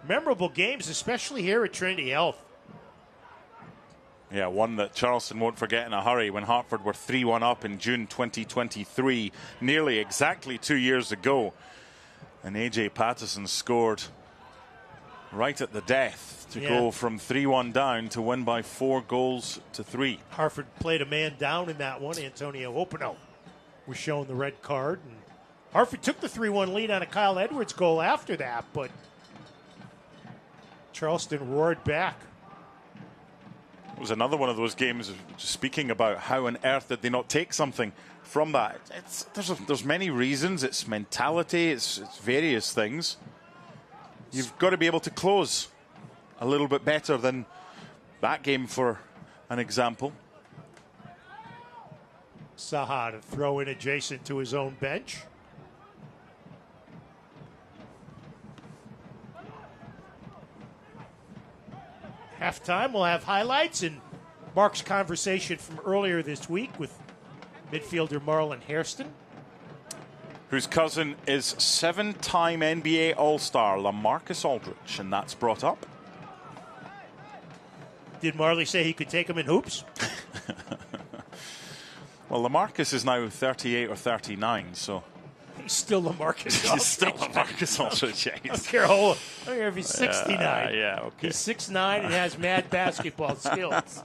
memorable games, especially here at Trinity Health. Yeah, one that Charleston won't forget in a hurry when Hartford were 3-1 up in June 2023, nearly exactly 2 years ago. And AJ Patterson scored right at the death to go from 3-1 down to win by 4-3. Hartford played a man down in that one. Antonio Opino was shown the red card. And Hartford took the 3-1 lead on a Kyle Edwards goal after that, but Charleston roared back. It was another one of those games, speaking about how on earth did they not take something from that. There's many reasons. It's mentality. It's various things. You've got to be able to close a little bit better than that game, for an example. Saha to throw in adjacent to his own bench. Halftime, we'll have highlights and Mark's conversation from earlier this week with midfielder Marlon Hairston, whose cousin is 7-time NBA All-Star LaMarcus Aldridge, and that's brought up. Did Marley say he could take him in hoops? Well, LaMarcus is now 38 or 39, so... He's still LaMarcus Aldridge. He's still LaMarcus Aldridge, yeah. I don't care if he's 69. Yeah, okay. He's 6'9" and has mad basketball skills.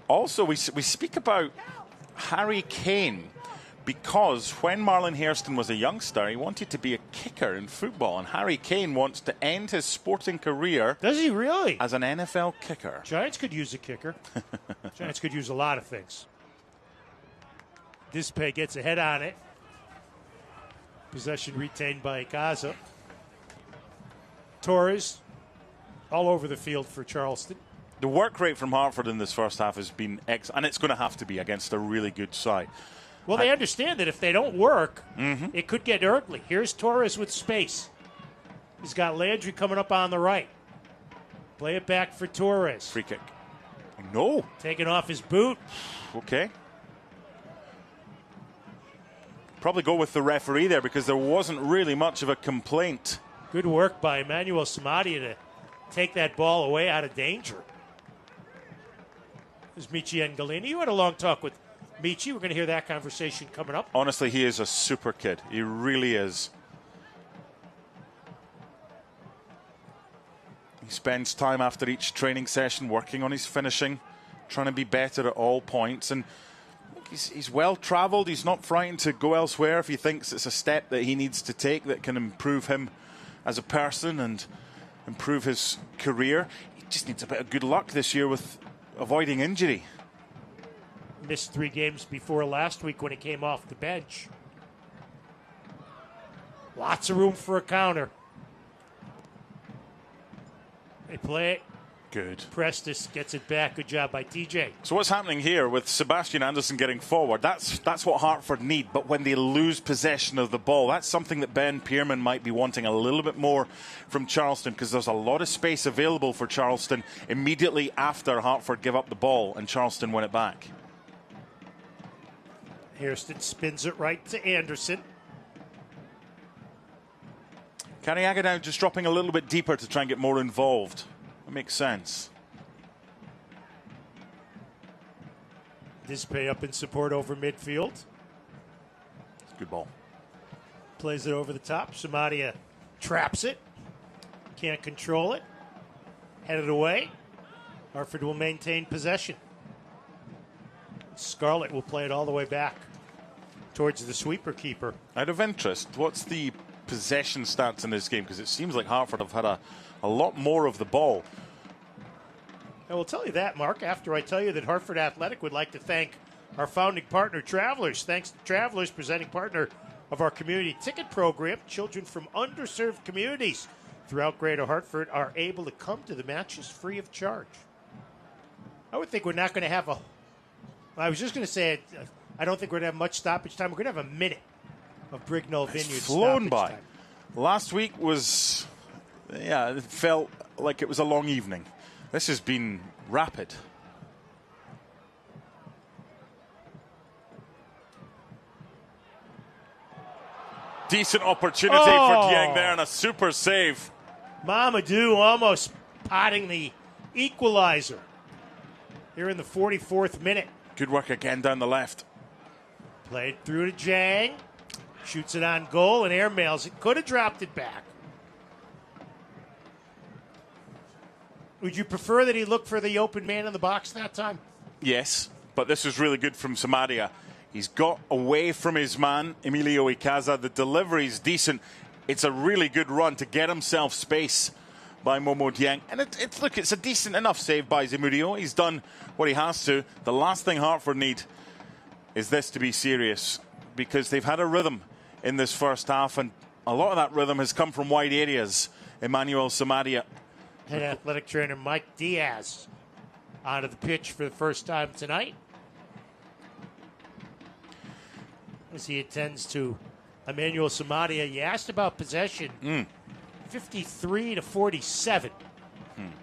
Also, we speak about Harry Kane, because when Marlon Hairston was a youngster, he wanted to be a kicker in football, and Harry Kane wants to end his sporting career. Does he really? As an NFL kicker. Giants could use a kicker. Giants could use a lot of things. Dispay gets a head on it. Possession retained by Gaza. Torres all over the field for Charleston. The work rate from Hartford in this first half has been excellent, and it's going to have to be against a really good side. Well, they understand that if they don't work, it could get ugly. Here's Torres with space. He's got Landry coming up on the right. Play it back for Torres. Free kick. No. Taking off his boot. Okay. Probably go with the referee there, because there wasn't really much of a complaint. Good work by Emmanuel Samadia to take that ball away out of danger. There's Michi Ngalina. You had a long talk with Michi. We're going to hear that conversation coming up. Honestly, he is a super kid. He really is. He spends time after each training session working on his finishing, trying to be better at all points, and he's well travelled. He's not frightened to go elsewhere if he thinks it's a step that he needs to take that can improve him as a person and improve his career. He just needs a bit of good luck this year with avoiding injury. Missed 3 games before last week when he came off the bench. Lots of room for a counter. They play it. Good. Prestis gets it back. Good job by TJ. So what's happening here with Sebastian Anderson getting forward? That's what Hartford need. But when they lose possession of the ball, that's something that Ben Pearman might be wanting a little bit more from Charleston, because there's a lot of space available for Charleston immediately after Hartford give up the ball and Charleston win it back. Hairston spins it right to Anderson. Cariaga now just dropping a little bit deeper to try and get more involved. That makes sense. Dispay up in support over midfield. Good ball. Plays it over the top. Samadia traps it. Can't control it. Headed away. Hartford will maintain possession. Scarlett will play it all the way back towards the sweeper keeper. Out of interest, what's the possession stats in this game? Because it seems like Hartford have had a lot more of the ball. I will tell you that, Mark, after I tell you that Hartford Athletic would like to thank our founding partner, Travelers. Thanks to Travelers, presenting partner of our community ticket program. Children from underserved communities throughout Greater Hartford are able to come to the matches free of charge. I would think we're not going to have I was just going to say, I don't think we're going to have much stoppage time. We're going to have a minute of Brignall Vineyard flown by. time. Last week was, it felt like it was a long evening. This has been rapid. Decent opportunity for Dieng there, and a super save. Mamadou almost potting the equalizer here in the 44th minute. Good work again down the left. Played through to Jang. Shoots it on goal and airmails it. Could have dropped it back. Would you prefer that he look for the open man in the box that time? Yes, but this was really good from Samaria. He's got away from his man, Emilio Icaza. The delivery's decent. It's a really good run to get himself space by Momo Dieng. And it's a decent enough save by Zamudio. He's done what he has to. The last thing Hartford need is this to be serious, because they've had a rhythm in this first half, and a lot of that rhythm has come from wide areas. Emmanuel Samaria. Head athletic trainer Mike Diaz onto the pitch for the first time tonight, as he attends to Emmanuel Samaria. You asked about possession. 53-47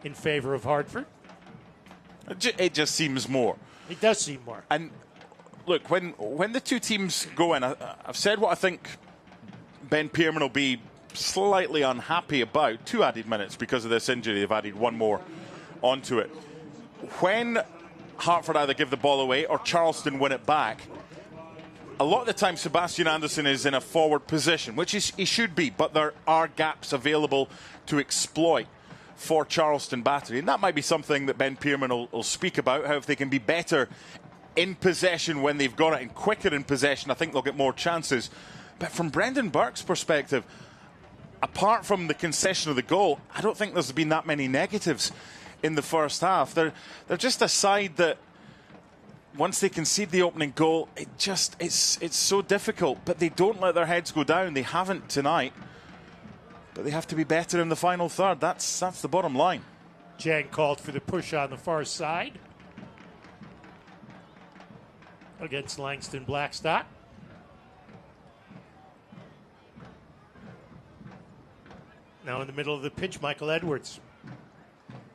in favor of Hartford. It just seems more. It does seem more. And look, when the two teams go in, I've said what I think Ben Pearman will be slightly unhappy about. 2 added minutes because of this injury. They've added 1 more onto it. When Hartford either give the ball away or Charleston win it back, a lot of the time Sebastian Anderson is in a forward position, which he should be, but there are gaps available to exploit for Charleston Battery. And that might be something that Ben Pearman will speak about, how if they can be better in possession when they've got it and quicker in possession, I think they'll get more chances. But from Brendan Burke's perspective, apart from the concession of the goal, I don't think there's been that many negatives in the first half. They're just a side that once they concede the opening goal, it's so difficult. But they don't let their heads go down. They haven't tonight. But they have to be better in the final third. That's the bottom line. Jang called for the push on the far side against Langston Blackstock. Now in the middle of the pitch, Michael Edwards.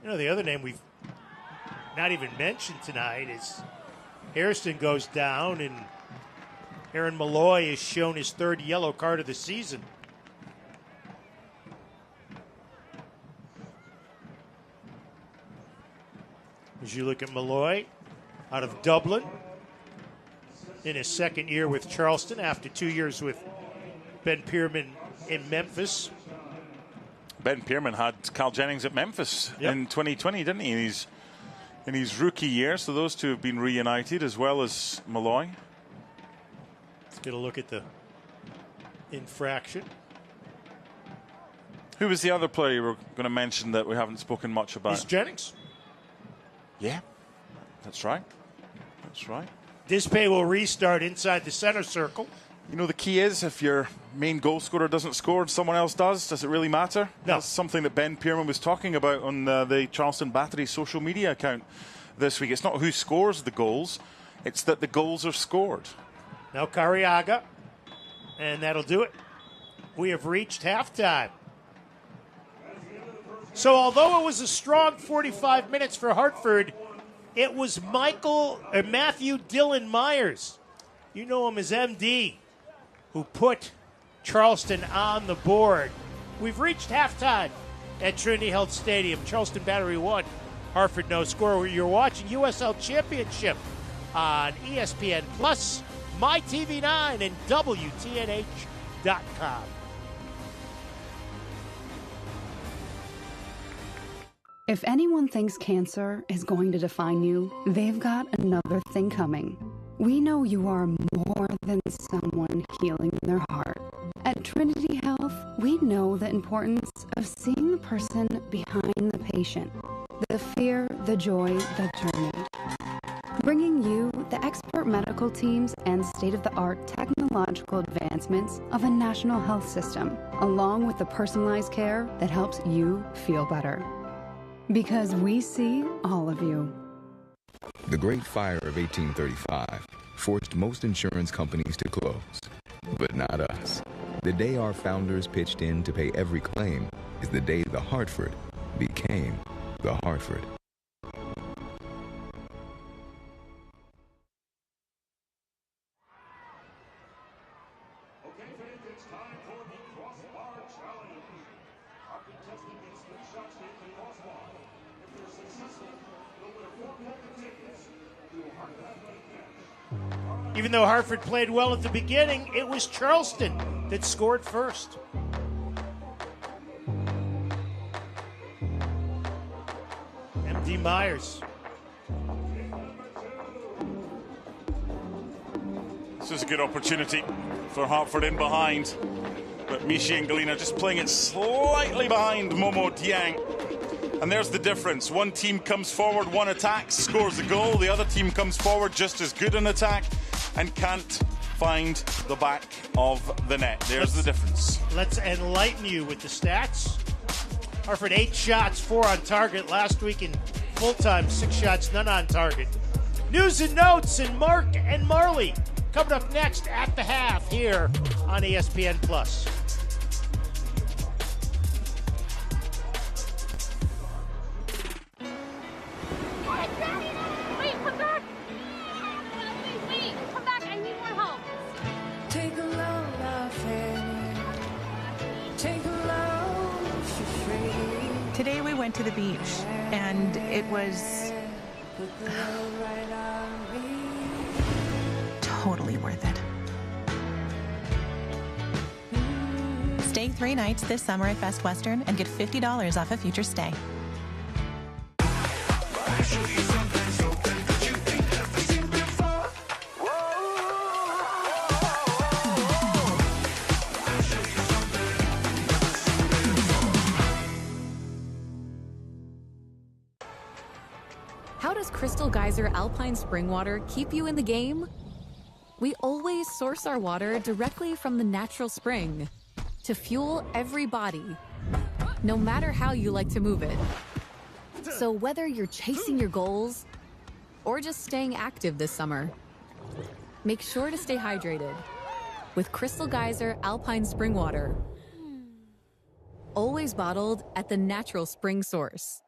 You know, the other name we've not even mentioned tonight is Hairston goes down, and Aaron Malloy has shown his 3rd yellow card of the season. As you look at Malloy out of Dublin in his 2nd year with Charleston after 2 years with Ben Pearman in Memphis. Ben Pearman had Carl Jennings at Memphis in 2020, didn't he? In his rookie year, so those two have been reunited, as well as Malloy. Let's get a look at the infraction. Who was the other player you were going to mention that we haven't spoken much about? It's Jennings. Yeah, that's right. That's right. Dispay will restart inside the center circle. You know, the key is if your main goal scorer doesn't score and someone else does it really matter? No. That's something that Ben Pearman was talking about on the Charleston Battery social media account this week. It's not who scores the goals, it's that the goals are scored. Now Cariaga, and that'll do it. We have reached halftime. So although it was a strong 45 minutes for Hartford, it was Matthew Dillon Myers, you know him as MD, who put Charleston on the board. We've reached halftime at Trinity Health Stadium. Charleston Battery 1, Hartford no score. You're watching USL Championship on ESPN Plus, MyTV9, and WTNH.com. If anyone thinks cancer is going to define you, they've got another thing coming. We know you are more than someone healing their heart. At Trinity Health, we know the importance of seeing the person behind the patient, the fear, the joy, the journey. Bringing you the expert medical teams and state-of-the-art technological advancements of a national health system, along with the personalized care that helps you feel better. Because we see all of you. The Great Fire of 1835 forced most insurance companies to close, but not us. The day our founders pitched in to pay every claim is the day the Hartford became the Hartford. Even though Hartford played well at the beginning, it was Charleston that scored first. M.D. Myers. This is a good opportunity for Hartford in behind. But Michi and Galina just playing it slightly behind Momo Dieng. And there's the difference. One team comes forward, one attacks, scores a goal. The other team comes forward just as good an attack and can't find the back of the net. There's the difference. Let's enlighten you with the stats. Hartford 8 shots, 4 on target. Last week in full time, 6 shots, none on target. News and notes and Mark and Marley coming up next at the half here on ESPN+. Today we went to the beach, and it was totally worth it. Stay 3 nights this summer at Best Western and get $50 off a future stay. How does Crystal Geyser Alpine Spring Water keep you in the game? We always source our water directly from the natural spring to fuel every body, no matter how you like to move it. So whether you're chasing your goals or just staying active this summer, make sure to stay hydrated with Crystal Geyser Alpine Spring Water. Always bottled at the natural spring source.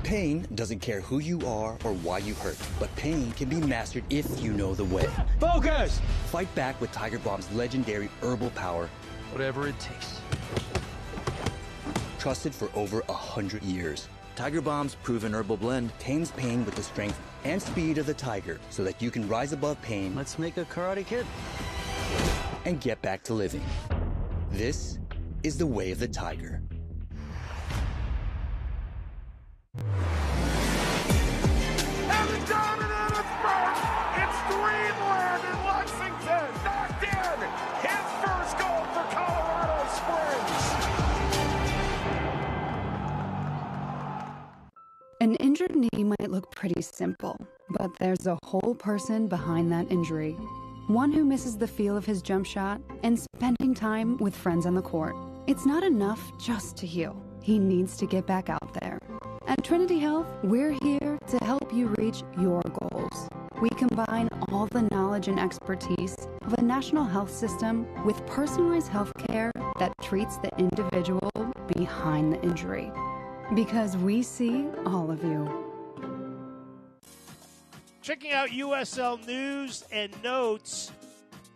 Pain doesn't care who you are or why you hurt, but pain can be mastered if you know the way. Focus! Fight back with Tiger Balm's legendary herbal power. Whatever it takes. Trusted for over 100 years. Tiger Balm's proven herbal blend tames pain with the strength and speed of the tiger so that you can rise above pain. Let's make a Karate Kid. And get back to living. This is the way of the tiger. And the dominated first, it's Dreamland in Lexington, knocked in, his first goal for Colorado Springs. An injured knee might look pretty simple, but there's a whole person behind that injury. One who misses the feel of his jump shot and spending time with friends on the court. It's not enough just to heal. He needs to get back out there. At Trinity Health, we're here to help you reach your goals. We combine all the knowledge and expertise of a national health system with personalized health care that treats the individual behind the injury. Because we see all of you. Checking out USL news and notes,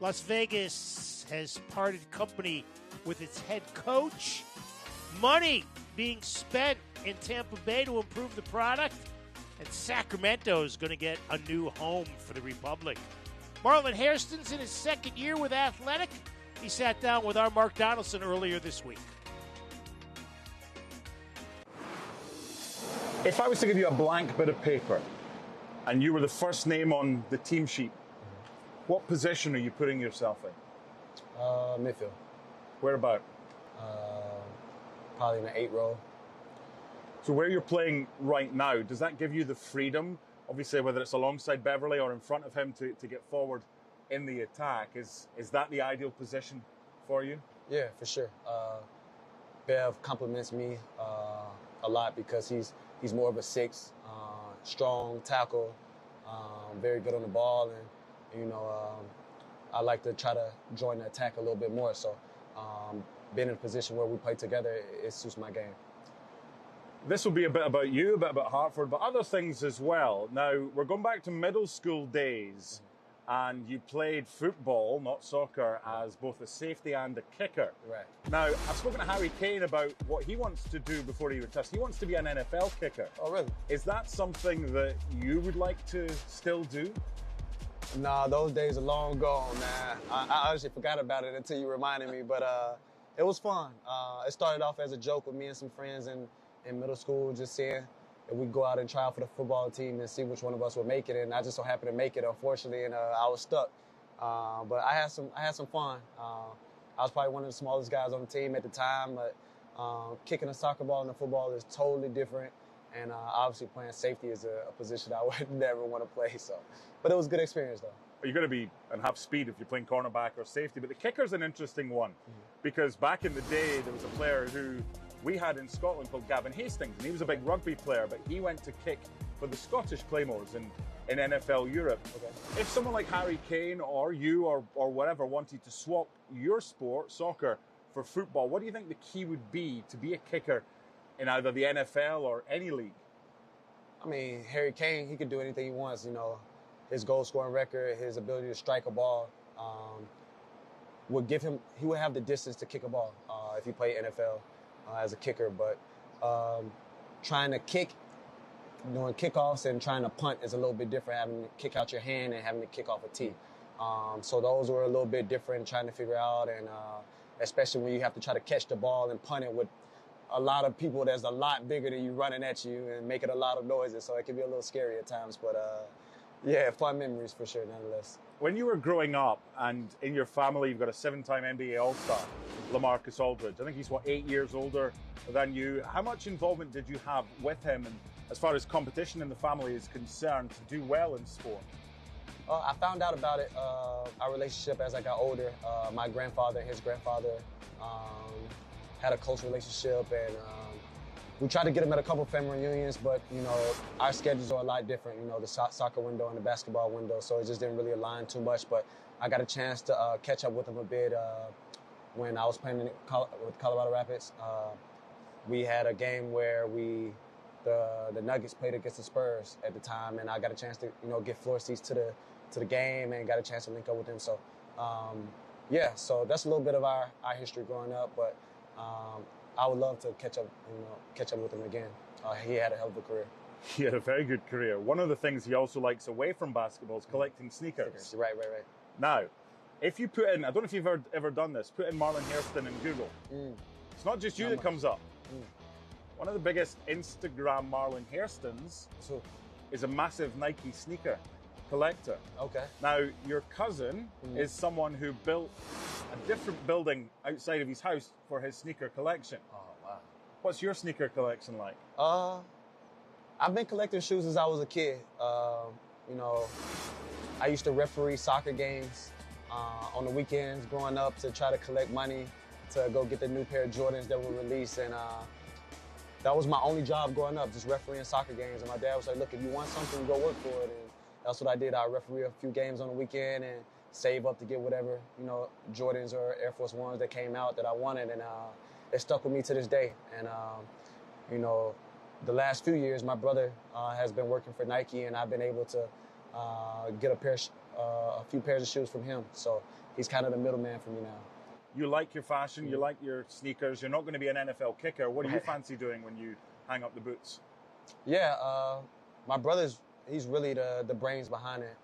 Las Vegas has parted company with its head coach. Money being spent in Tampa Bay to improve the product, and Sacramento is going to get a new home for the Republic. Marlon Hairston's in his second year with Athletic. He sat down with our Mark Donaldson earlier this week. If I was to give you a blank bit of paper and you were the first name on the team sheet, what position are you putting yourself in? Midfield. Where about? Probably in the 8 role. So where you're playing right now, does that give you the freedom, obviously whether it's alongside Beverly or in front of him, to get forward in the attack? Is that the ideal position for you? Yeah, for sure. Bev compliments me a lot because he's more of a 6, strong tackle, very good on the ball, and I like to try to join the attack a little bit more. So being in a position where we play together, it suits my game. This will be a bit about you, a bit about Hartford, but other things as well. Now, we're going back to middle school days, and you played football, not soccer, as both a safety and a kicker. Right. Now, I've spoken to Harry Kane about what he wants to do before he retires. He wants to be an NFL kicker. Oh, really? Is that something that you would like to still do? Nah, those days are long gone, man. I honestly forgot about it until you reminded me, but it was fun. It started off as a joke with me and some friends in middle school, just seeing if we go out and try out for the football team and see which one of us would make it. And I just so happened to make it, unfortunately, and I was stuck. But I had some fun. I was probably one of the smallest guys on the team at the time, but kicking a soccer ball and a football is totally different. And obviously playing safety is a position I would never want to play. So, but it was a good experience, though. You're going to be and have speed if you're playing cornerback or safety. But the kicker's an interesting one because back in the day, there was a player who we had in Scotland called Gavin Hastings, and he was a big rugby player, but he went to kick for the Scottish Claymores in NFL Europe. Okay. If someone like Harry Kane or you or whatever wanted to swap your sport, soccer, for football, what do you think the key would be to be a kicker in either the NFL or any league? I mean, Harry Kane, he could do anything he wants, you know. His goal-scoring record, his ability to strike a ball would give him, he would have the distance to kick a ball if he played NFL as a kicker. But trying to kick, doing kickoffs and trying to punt is a little bit different, having to kick out your hand and having to kick off a tee. So those were a little bit different, trying to figure out, and especially when you have to try to catch the ball and punt it with a lot of people that's a lot bigger than you running at you and making a lot of noises. So it can be a little scary at times, but yeah, fun memories for sure, nonetheless. When you were growing up and in your family, you've got a 7-time NBA All-Star, LaMarcus Aldridge. I think he's, 8 years older than you. How much involvement did you have with him, and as far as competition in the family is concerned, to do well in sport? I found out about it, our relationship as I got older. My grandfather and his grandfather had a close relationship, and we tried to get him at a couple family reunions, but, you know, our schedules are a lot different, you know, the soccer window and the basketball window, so it just didn't really align too much. But I got a chance to catch up with him a bit when I was playing with Colorado Rapids. We had a game where the Nuggets played against the Spurs at the time, and I got a chance to, you know, get floor seats to the game and got a chance to link up with him. So, yeah, so that's a little bit of our history growing up, but I would love to catch up with him again. He had a hell of a career. He had a very good career. One of the things he also likes away from basketball is collecting sneakers. Right. Now, if you put in, I don't know if you've ever done this, put in Marlon Hairston in Google. It's not just you that comes up. One of the biggest Instagram Marlon Hairstons is a massive Nike sneaker collector. Okay. Now, your cousin is someone who built a different building outside of his house for his sneaker collection. Oh, wow. What's your sneaker collection like? I've been collecting shoes since I was a kid. You know, I used to referee soccer games on the weekends growing up to try to collect money to go get the new pair of Jordans that were released, and that was my only job growing up, just refereeing soccer games. And my dad was like, look, if you want something, go work for it. And that's what I did. I referee a few games on the weekend and save up to get whatever, you know, Jordans or Air Force Ones that came out that I wanted. And it stuck with me to this day. And, you know, the last few years, my brother has been working for Nike, and I've been able to get a few pairs of shoes from him. So he's kind of the middleman for me now. You like your fashion, you like your sneakers, you're not going to be an NFL kicker. What do you fancy doing when you hang up the boots? Yeah, my brother's, he's really the brains behind it.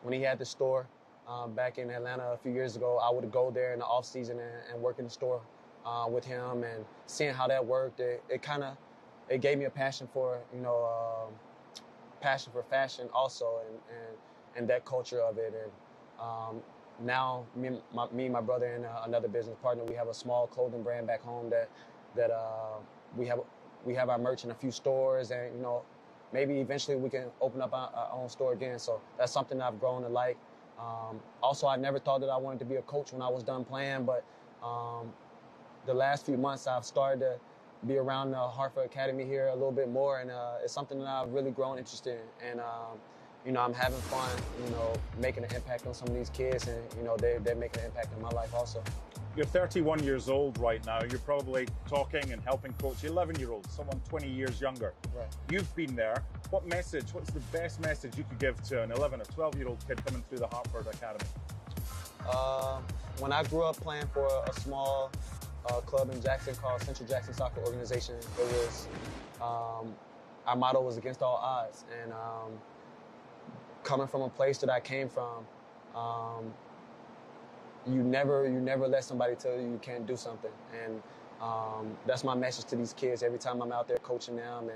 When he had the store back in Atlanta a few years ago, I would go there in the off season and work in the store with him, and seeing how that worked, it gave me a passion for, you know, passion for fashion also, and that culture of it. And now me and my brother and another business partner, we have a small clothing brand back home that we have our merch in a few stores, and, you know, maybe eventually we can open up our own store again. So that's something I've grown to like. Also, I never thought that I wanted to be a coach when I was done playing, but the last few months I've started to be around the Hartford Academy here a little bit more, and it's something that I've really grown interested in. And you know, I'm having fun, you know, making an impact on some of these kids, and, you know, they're making an impact in my life also. You're 31 years old right now. You're probably talking and helping coach 11-year-olds, someone 20 years younger. Right. You've been there. what's the best message you could give to an 11 or 12-year-old kid coming through the Hartford Academy? When I grew up playing for a small club in Jackson called Central Jackson Soccer Organization, it was our motto was against all odds. And coming from a place that I came from, you never let somebody tell you you can't do something. And that's my message to these kids every time I'm out there coaching them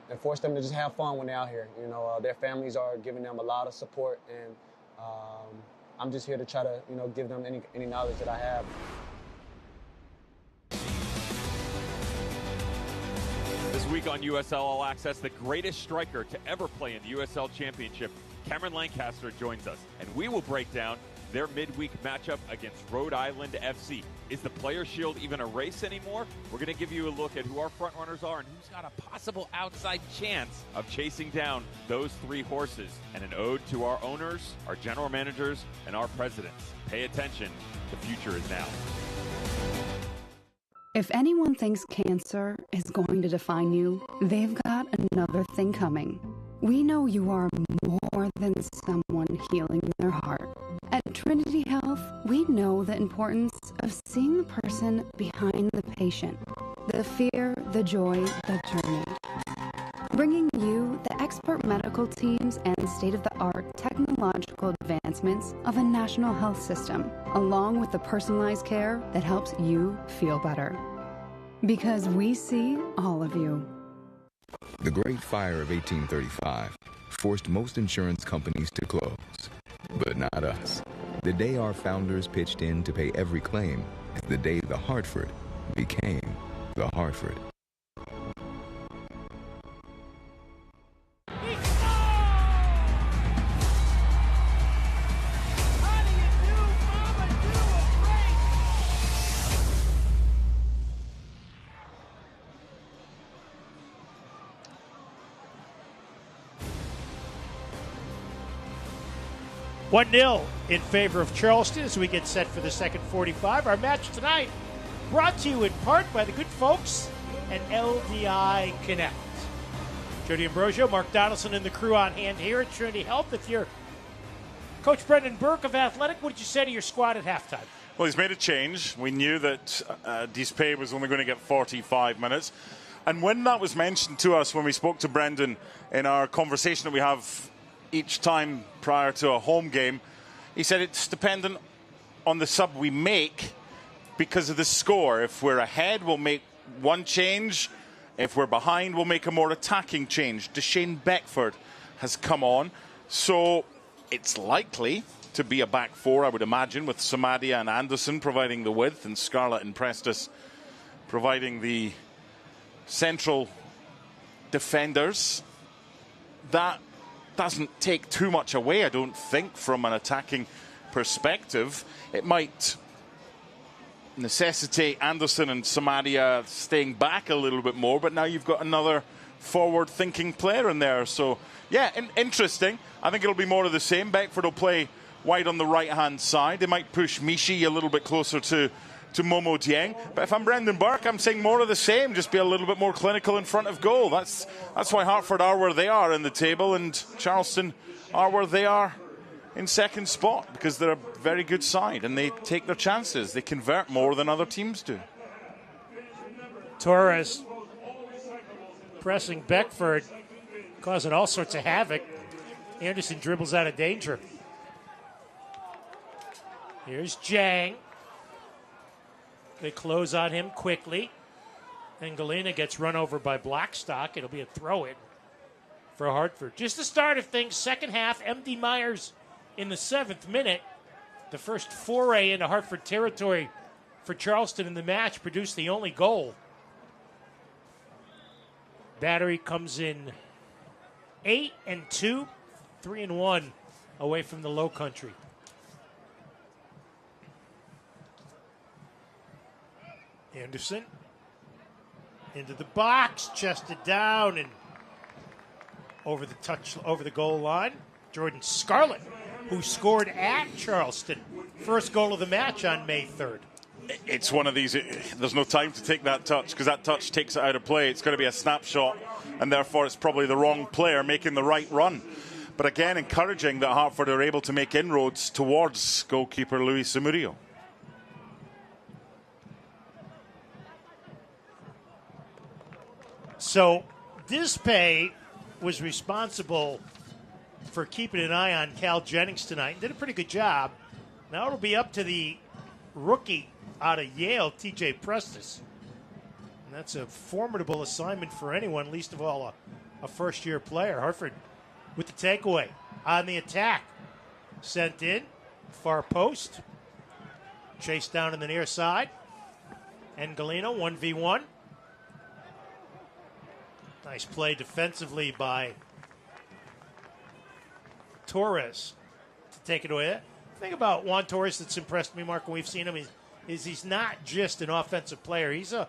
and force them to just have fun when they're out here. You know, their families are giving them a lot of support, and I'm just here to try to, give them any knowledge that I have. This week on USL All Access, the greatest striker to ever play in the USL Championship, Cameron Lancaster, joins us, and we will break down their midweek matchup against Rhode Island FC. Is the Player Shield even a race anymore? We're going to give you a look at who our front runners are and who's got a possible outside chance of chasing down those three horses. And an ode to our owners, our general managers, and our presidents. Pay attention. The future is now. If anyone thinks cancer is going to define you, they've got another thing coming. We know you are more than someone healing their heart. At Trinity Health, we know the importance of seeing the person behind the patient, the fear, the joy, the journey. Bringing you the expert medical teams and state-of-the-art technological advancements of a national health system, along with the personalized care that helps you feel better. Because we see all of you. The Great Fire of 1835 forced most insurance companies to close, but not us. The day our founders pitched in to pay every claim is the day the Hartford became the Hartford. One 0 in favor of Charleston as we get set for the second 45. Our match tonight brought to you in part by the good folks at LDI Connect. Jody Ambrosio, Mark Donaldson, and the crew on hand here at Trinity Health. If you're Coach Brendan Burke of Athletic, what did you say to your squad at halftime? Well, he's made a change. We knew that Dispay was only going to get 45 minutes. And when that was mentioned to us when we spoke to Brendan in our conversation that we have each time prior to a home game, he said it's dependent on the sub we make because of the score. If we're ahead, we'll make one change. If we're behind, we'll make a more attacking change. Deshane Beckford has come on, so it's likely to be a back four, I would imagine, with Samadia and Anderson providing the width and Scarlett and Prestis providing the central defenders. That doesn't take too much away, I don't think, from an attacking perspective. It might necessitate Anderson and Samadia staying back a little bit more, but now you've got another forward-thinking player in there. So, yeah, interesting. I think it'll be more of the same. Beckford will play wide on the right-hand side. They might push Mishi a little bit closer to Momo Dieng. But if I'm Brendan Burke, I'm saying more of the same. Just be a little bit more clinical in front of goal. That's why Hartford are where they are in the table and Charleston are where they are in second spot, because they're a very good side and they take their chances. They convert more than other teams do. Torres pressing Beckford, causing all sorts of havoc. Anderson dribbles out of danger. Here's Jang. They close on him quickly. And Galena gets run over by Blackstock. It'll be a throw-in for Hartford. Just the start of things. Second half, M.D. Myers in the 7th minute. The first foray into Hartford territory for Charleston in the match produced the only goal. Battery comes in 8-2, 3-1 away from the Low Country. Anderson into the box, chested down and over the goal line. Jordan Scarlett, who scored at Charleston. First goal of the match on May 3rd. It's one of these, there's no time to take that touch because that touch takes it out of play. It's going to be a snapshot, and therefore it's probably the wrong player making the right run. But again, encouraging that Hartford are able to make inroads towards goalkeeper Luis Zamudio. So Dispay was responsible for keeping an eye on Cal Jennings tonight and did a pretty good job. Now it'll be up to the rookie out of Yale, TJ Prestis. And that's a formidable assignment for anyone, least of all a first-year player. Hartford with the takeaway on the attack. Sent in, far post. Chased down in the near side. And Galeno, 1v1. Nice play defensively by Torres to take it away. The thing about Juan Torres that's impressed me, Mark, when we've seen him is he's not just an offensive player. He's a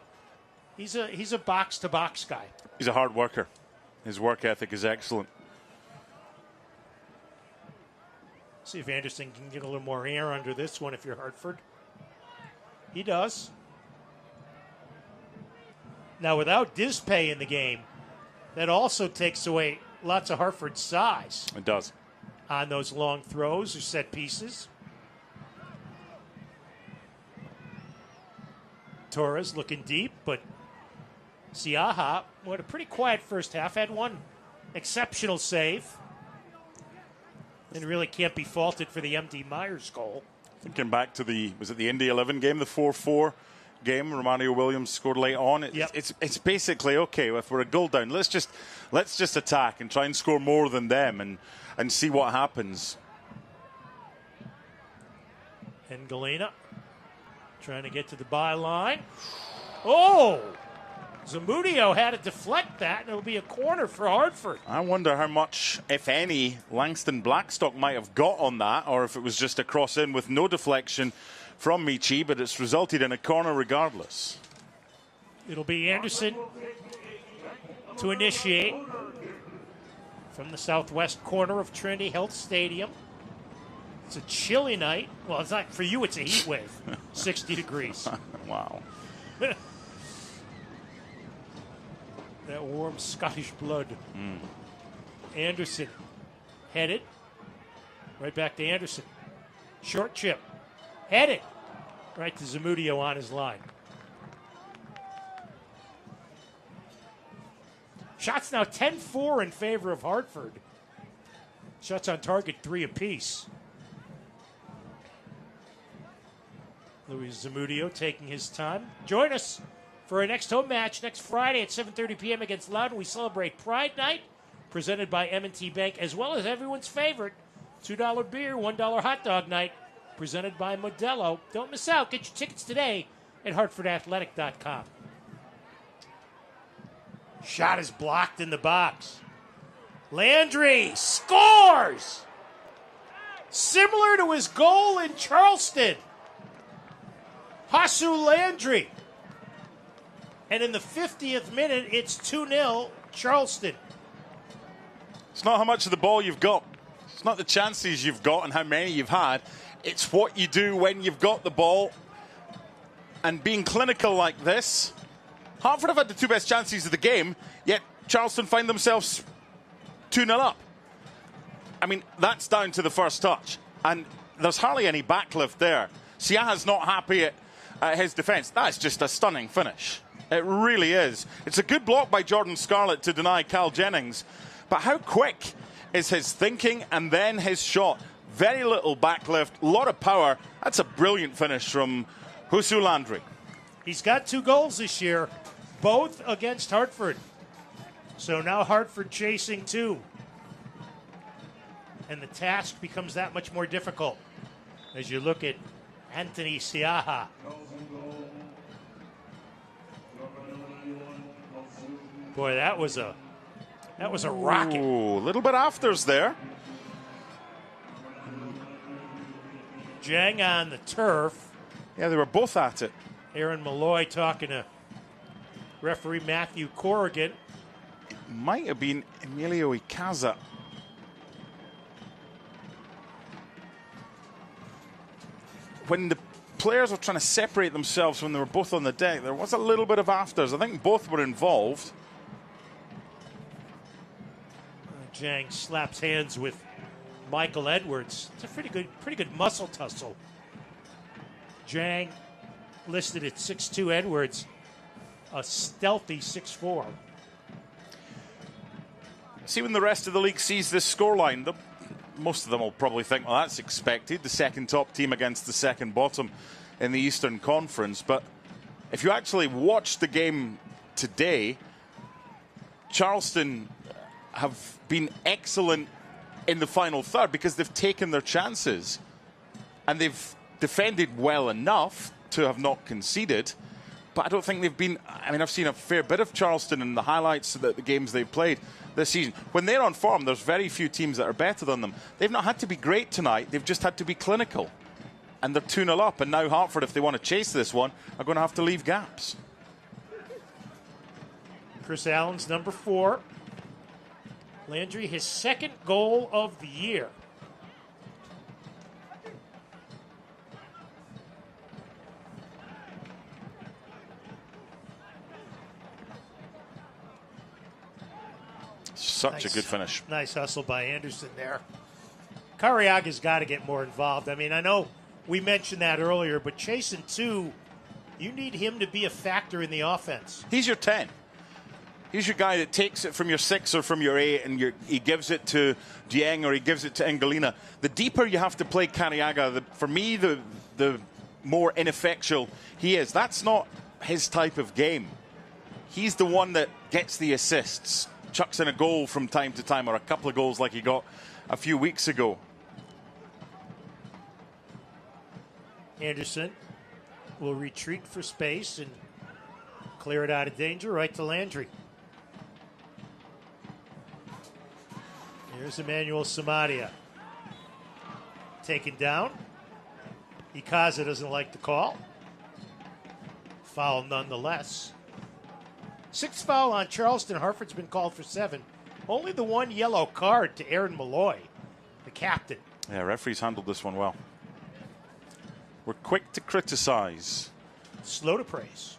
box-to-box guy. He's a hard worker. His work ethic is excellent. See if Anderson can get a little more air under this one if you're Hartford. He does. Now, without Dispay in the game, that also takes away lots of Hartford's size. It does. On those long throws or set pieces. Torres looking deep, but Siaha, what a pretty quiet first half, had one exceptional save. And really can't be faulted for the MD Myers goal. Thinking back to the Indy 11 game, the 4-4 game, Romario Williams scored late on. It's basically, okay, if we're a goal down, let's just attack and try and score more than them and see what happens. And Galena trying to get to the byline. Oh! Zamudio had to deflect that, and it'll be a corner for Hartford. I wonder how much, if any, Langston Blackstock might have got on that, or if it was just a cross in with no deflection from Michi, but it's resulted in a corner regardless. It'll be Anderson to initiate from the southwest corner of Trinity Health Stadium. It's a chilly night. Well, it's not for you, it's a heat wave. 60 degrees. Wow. That warm Scottish blood. Anderson headed. Right back to Anderson. Short chip. Headed. Right to Zamudio on his line. Shots now 10-4 in favor of Hartford. Shots on target 3 apiece. Luis Zamudio taking his time. Join us for our next home match next Friday at 7:30 p.m. against Loudon. We celebrate Pride Night, presented by M&T Bank, as well as everyone's favorite $2 beer, $1 hot dog night, presented by Modelo. Don't miss out. Get your tickets today at HartfordAthletic.com. Shot is blocked in the box. Landry scores! Similar to his goal in Charleston. Hasu Landry. And in the 50th minute, it's 2-0 Charleston. It's not how much of the ball you've got. It's not the chances you've got and how many you've had. It's what you do when you've got the ball. And being clinical like this, Hartford have had the 2 best chances of the game, yet Charleston find themselves 2-0 up. I mean, that's down to the first touch. And there's hardly any backlift there. Siaha's not happy at his defence. That's just a stunning finish. It really is. It's a good block by Jordan Scarlett to deny Cal Jennings. But how quick is his thinking and then his shot? Very little backlift, a lot of power. That's a brilliant finish from Hasu Landry. He's got 2 goals this year, both against Hartford. So now Hartford chasing 2. And the task becomes that much more difficult as you look at Anthony Siaha. Boy, that was a rocket. Ooh, a little bit afters there. Jang on the turf. Yeah, they were both at it. Aaron Malloy talking to referee Matthew Corrigan. It might have been Emilio Icaza. When the players were trying to separate themselves when they were both on the deck. There was a little bit of afters. I think both were involved. Jang slaps hands with Michael Edwards. It's a pretty good muscle tussle. Jang listed at 6'2", Edwards a stealthy 6'4". See, when the rest of the league sees this scoreline, most of them will probably think, well, that's expected. The second top team against the second bottom in the Eastern Conference. But if you actually watch the game today, Charleston have been excellent in the final third because they've taken their chances and they've defended well enough to have not conceded. But I don't think they've been... I mean, I've seen a fair bit of Charleston in the highlights of the games they've played this season. When they're on form, there's very few teams that are better than them. They've not had to be great tonight. They've just had to be clinical. And they're 2-0 up. And now Hartford, if they want to chase this one, are going to have to leave gaps. Chris Allen's number 4. Landry, his second goal of the year. Such a good finish. Nice hustle by Anderson there. Cariaga's got to get more involved. I mean, I know we mentioned that earlier, but chasing 2, you need him to be a factor in the offense. He's your 10. He's your guy that takes it from your 6 or from your 8 and he gives it to Dieng or he gives it to Engalina. The deeper you have to play Cariaga, for me, the more ineffectual he is. That's not his type of game. He's the one that gets the assists, chucks in a goal from time to time, or a couple of goals like he got a few weeks ago. Anderson will retreat for space and clear it out of danger, right to Landry. Here's Emmanuel Samadia. Taken down. Ikaza doesn't like the call. Foul nonetheless. 6th foul on Charleston. Hartford's been called for 7. Only the 1 yellow card to Aaron Malloy, the captain. Yeah, referees handled this one well. We're quick to criticize, slow to praise.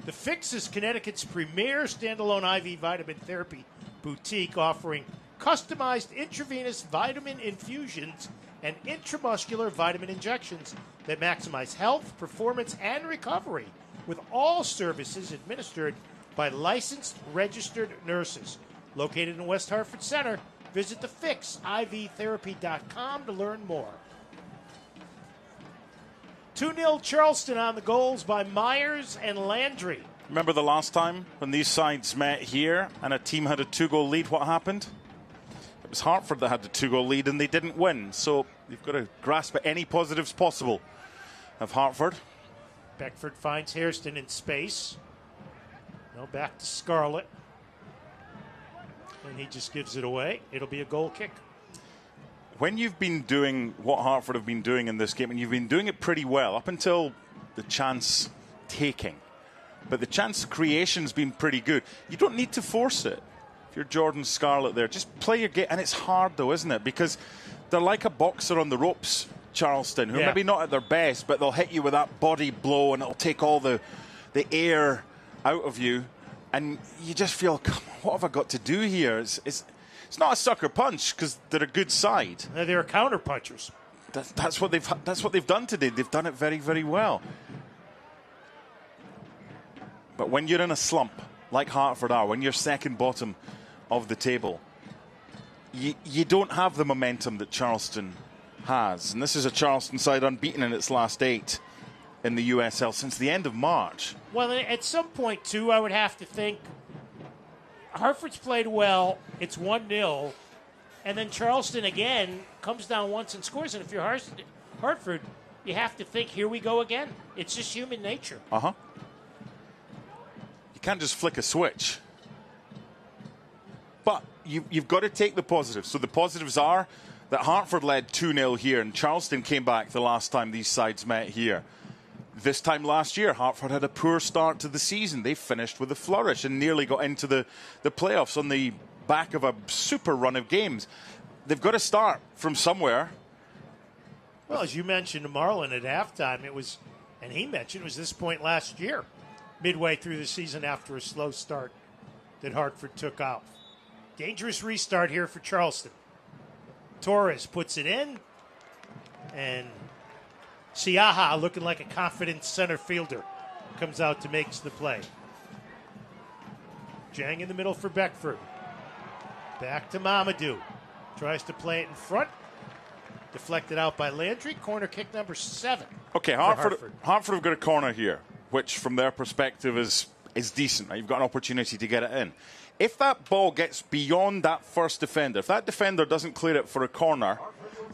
The Fix is Connecticut's premier standalone IV vitamin therapy boutique, offering customized intravenous vitamin infusions and intramuscular vitamin injections that maximize health, performance, and recovery, with all services administered by licensed registered nurses. Located in West Hartford Center, visit thefixivtherapy.com to learn more. 2-0 Charleston on the goals by Myers and Landry. Remember the last time when these sides met here and a team had a 2-goal lead, what happened? It was Hartford that had the 2-goal lead and they didn't win. So you've got to grasp at any positives possible of Hartford. Beckford finds Hairston in space. No, back to Scarlett. And he just gives it away. It'll be a goal kick. When you've been doing what Hartford have been doing in this game, and you've been doing it pretty well up until the chance taking, but the chance creation's been pretty good, you don't need to force it. If you're Jordan Scarlett there, just play your game. And it's hard though, isn't it? Because they're like a boxer on the ropes, Charleston, who are maybe not at their best, but they'll hit you with that body blow and it'll take all the air out of you. And you just feel, come on, what have I got to do here? It's not a sucker punch because they're a good side. They're counter punchers. That's what they've done today. They've done it very, very well. But when you're in a slump like Hartford are, when you're second bottom of the table, you don't have the momentum that Charleston has. And this is a Charleston side unbeaten in its last 8 in the USL since the end of March. Well, at some point, too, I would have to think Hartford's played well. It's 1-0. And then Charleston, again, comes down once and scores. And if you're Hartford, you have to think, here we go again. It's just human nature. Uh-huh. You can't just flick a switch. But you've got to take the positives. So the positives are that Hartford led 2-0 here, and Charleston came back the last time these sides met here. This time last year, Hartford had a poor start to the season. They finished with a flourish and nearly got into the playoffs on the back of a super run of games. They've got to start from somewhere. Well, as you mentioned to Marlon at halftime, and he mentioned it was this point last year, midway through the season after a slow start, that Hartford took off. Dangerous restart here for Charleston. Torres puts it in, and Siaha, looking like a confident center fielder, comes out to make the play. Jang in the middle for Beckford. Back to Mamadou. Tries to play it in front. Deflected out by Landry. Corner kick number 7. Okay, Hartford have got a corner here, which from their perspective is decent. Right? You've got an opportunity to get it in. If that ball gets beyond that first defender, if that defender doesn't clear it for a corner,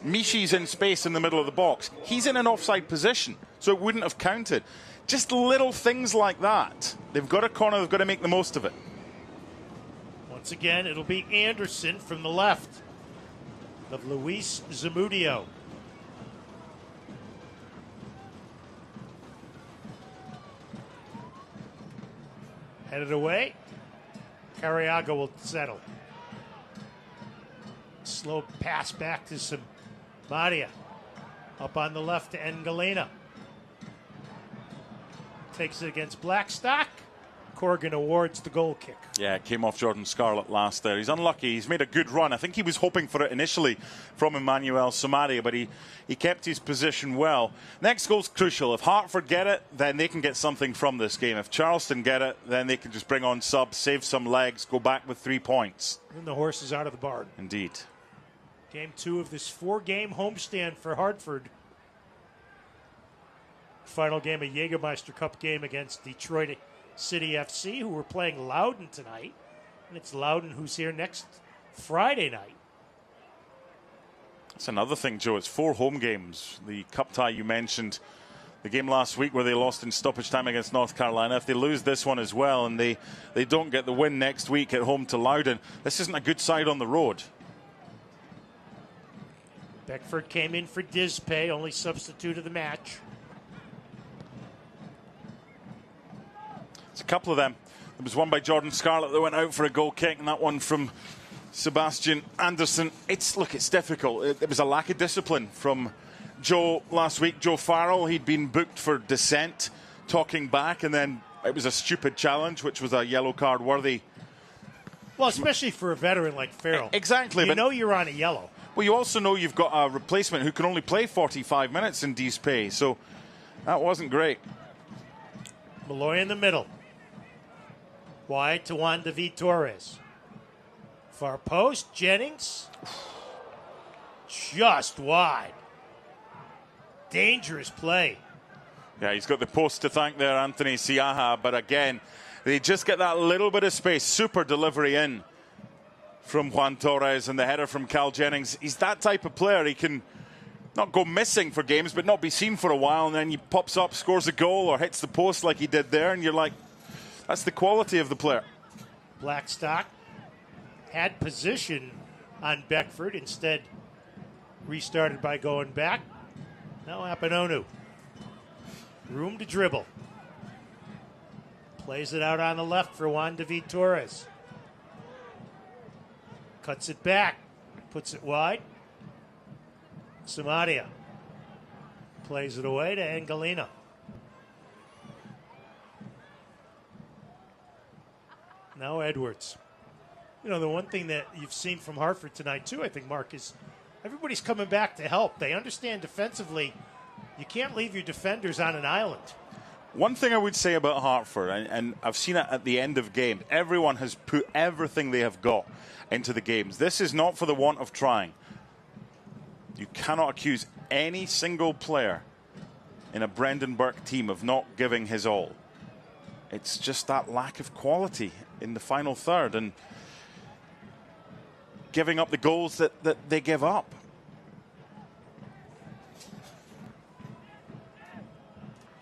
Mishi's in space in the middle of the box. He's in an offside position, so it wouldn't have counted. Just little things like that. They've got a corner, they've got to make the most of it. Once again, it'll be Anderson from the left of Luis Zamudio. Headed away. Cariaga will settle. Slow pass back to Maria. Up on the left to Engalena. Takes it against Blackstock. Corrigan awards the goal kick. Yeah, it came off Jordan Scarlett last there. He's unlucky. He's made a good run. I think he was hoping for it initially from Emmanuel Samaria, but he kept his position well. Next goal's crucial. If Hartford get it, then they can get something from this game. If Charleston get it, then they can just bring on subs, save some legs, go back with 3 points. And the horse is out of the barn. Indeed. Game 2 of this 4-game homestand for Hartford. Final game, a Jägermeister Cup game against Detroit City FC, who were playing Loudoun tonight. And it's Loudoun who's here next Friday night. That's another thing, Joe. It's 4 home games. The cup tie you mentioned, the game last week where they lost in stoppage time against North Carolina. If they lose this one as well and they don't get the win next week at home to Loudoun, this isn't a good side on the road. Beckford came in for Dispay, only substitute of the match. It's a couple of them. There was one by Jordan Scarlett that went out for a goal kick, and that one from Sebastian Anderson. It's difficult. It was a lack of discipline from Joe last week. Joe Farrell, he'd been booked for dissent, talking back, and then it was a stupid challenge, which was a yellow card worthy. Well, especially for a veteran like Farrell. Exactly. You know you're on a yellow. Well, you also know you've got a replacement who can only play 45 minutes in Dispay, so that wasn't great. Malloy in the middle. Wide to Juan David Torres. Far post, Jennings. Just wide. Dangerous play. Yeah, he's got the post to thank there, Anthony Siaha, but again, they just get that little bit of space. Super delivery in from Juan Torres and the header from Cal Jennings. He's that type of player. He can not go missing for games, but not be seen for a while, and then he pops up, scores a goal, or hits the post like he did there, and you're like, that's the quality of the player. Blackstock had position on Beckford, instead restarted by going back. Now Apononu. Room to dribble. Plays it out on the left for Juan David Torres. Cuts it back. Puts it wide. Samaria. Plays it away to Engalena. Now Edwards. You know, the one thing that you've seen from Hartford tonight, too, I think, Mark, is everybody's coming back to help. They understand defensively you can't leave your defenders on an island. One thing I would say about Hartford, and I've seen it at the end of games, everyone has put everything they have got into the games. This is not for the want of trying. You cannot accuse any single player in a Brendan Burke team of not giving his all. It's just that lack of quality in the final third and giving up the goals that they give up.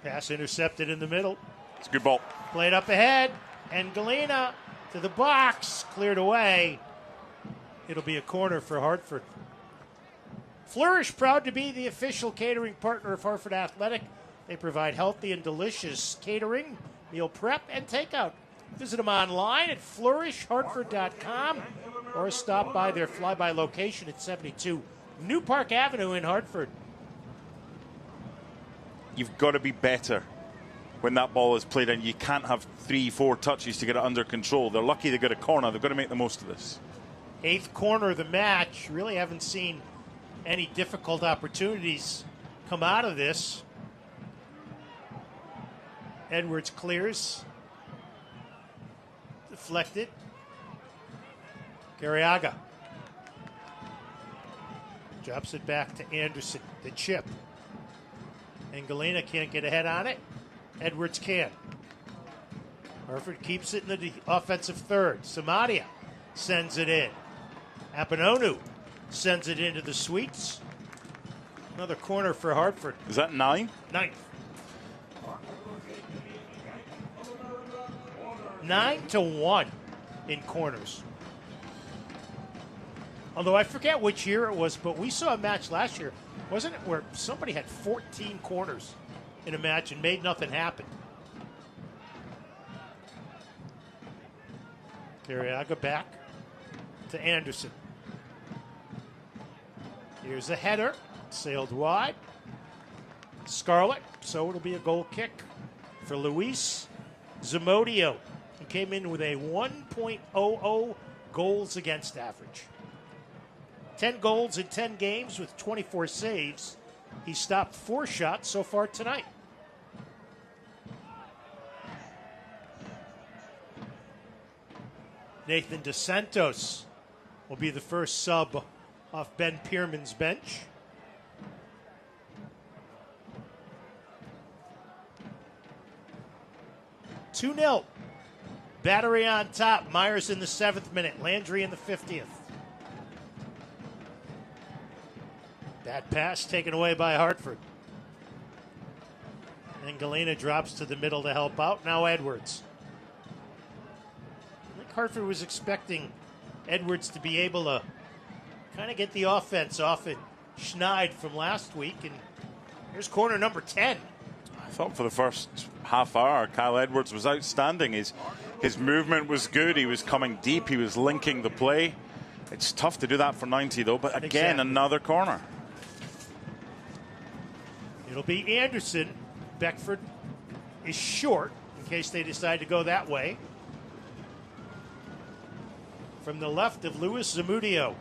Pass intercepted in the middle. It's a good ball. Played up ahead. And Galena to the box. Cleared away. It'll be a corner for Hartford. Flourish, proud to be the official catering partner of Hartford Athletic. They provide healthy and delicious catering, meal prep, and takeout. Visit them online at flourishhartford.com or stop by their flyby location at 72 New Park Avenue in Hartford. you've got to be better when that ball is played, and you can't have 3-4 touches to get it under control. They're lucky they got a corner. They've got to make the most of this. 8th corner of the match. Really haven't seen any difficult opportunities come out of this. Edwards clears. Deflected. Garriaga drops it back to Anderson. The chip. And Galena can't get ahead on it. Edwards can. Hartford keeps it in the offensive third. Samadia sends it in. Apononu sends it into the sweets. Another corner for Hartford. Is that 9? 9th. 9-1 in corners. Although I forget which year it was, but we saw a match last year, wasn't it, where somebody had 14 corners in a match and made nothing happen. Garriaga back to Anderson. Here's a header, sailed wide. Scarlett, so it'll be a goal kick for Luis Zamudio. He came in with a 1.00 goals against average. 10 goals in 10 games with 24 saves. He stopped 4 shots so far tonight. Nathan DeSantos will be the first sub off Ben Pierman's bench. Two 2-0. Battery on top. Myers in the 7th minute. Landry in the 50th. That pass taken away by Hartford. And Galena drops to the middle to help out. Now Edwards. I think Hartford was expecting Edwards to be able to kind of get the offense off at Schneid from last week. And here's corner number 10. I thought for the first half hour, Kyle Edwards was outstanding. His movement was good. He was coming deep. He was linking the play. It's tough to do that for 90, though. But again, another corner. It'll be Anderson. Beckford is short in case they decide to go that way. From the left of Luis Zamudio.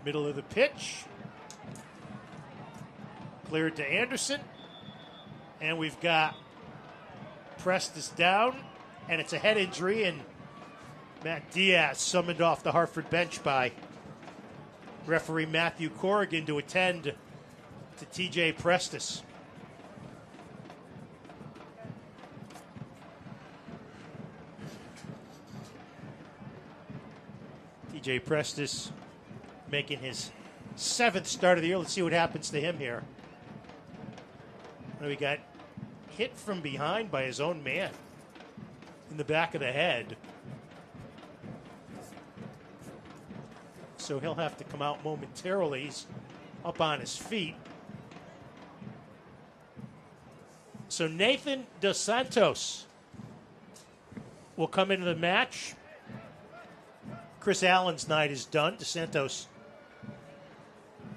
Middle of the pitch. Cleared to Anderson. And we've got Prestes down. And it's a head injury. And Matt Diaz summoned off the Hartford bench by referee Matthew Corrigan to attend to TJ Prestes. TJ Prestes making his 7th start of the year. Let's see what happens to him here. We got hit from behind by his own man in the back of the head. So he'll have to come out momentarily. He's up on his feet. So Nathan DeSantos will come into the match. Chris Allen's night is done. DeSantos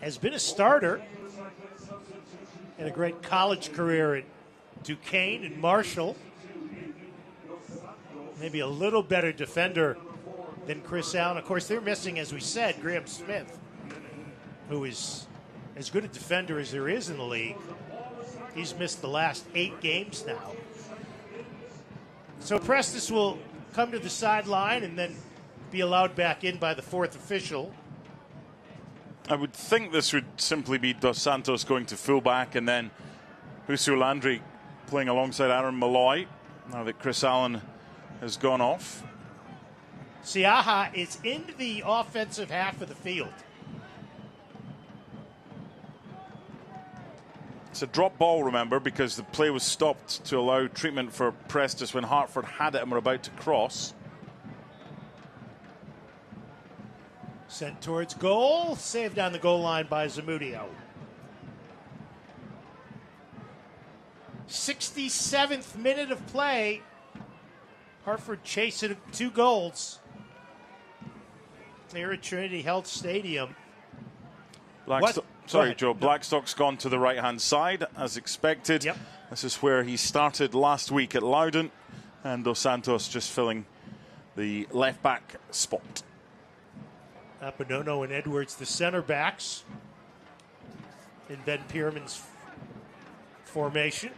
has been a starter. Had a great college career at Duquesne and Marshall. Maybe a little better defender than Chris Allen. Of course, they're missing, as we said, Graham Smith, who is as good a defender as there is in the league. He's missed the last 8 games now. So Prestes will come to the sideline and then be allowed back in by the 4th official. I would think this would simply be Dos Santos going to fullback and then Husu Landry playing alongside Aaron Malloy now that Chris Allen has gone off. Siaha is in the offensive half of the field. It's a drop ball, remember, because the play was stopped to allow treatment for Prestes when Hartford had it and were about to cross. Sent towards goal. Saved on the goal line by Zamudio. 67th minute of play. Hartford chasing 2 goals. Here at Trinity Health Stadium. Joe. Blackstock's gone to the right-hand side, as expected. Yep. This is where he started last week at Loudon, and Dos Santos just filling the left-back spot. Apinono and Edwards, the center backs in Ben Pierman's formation.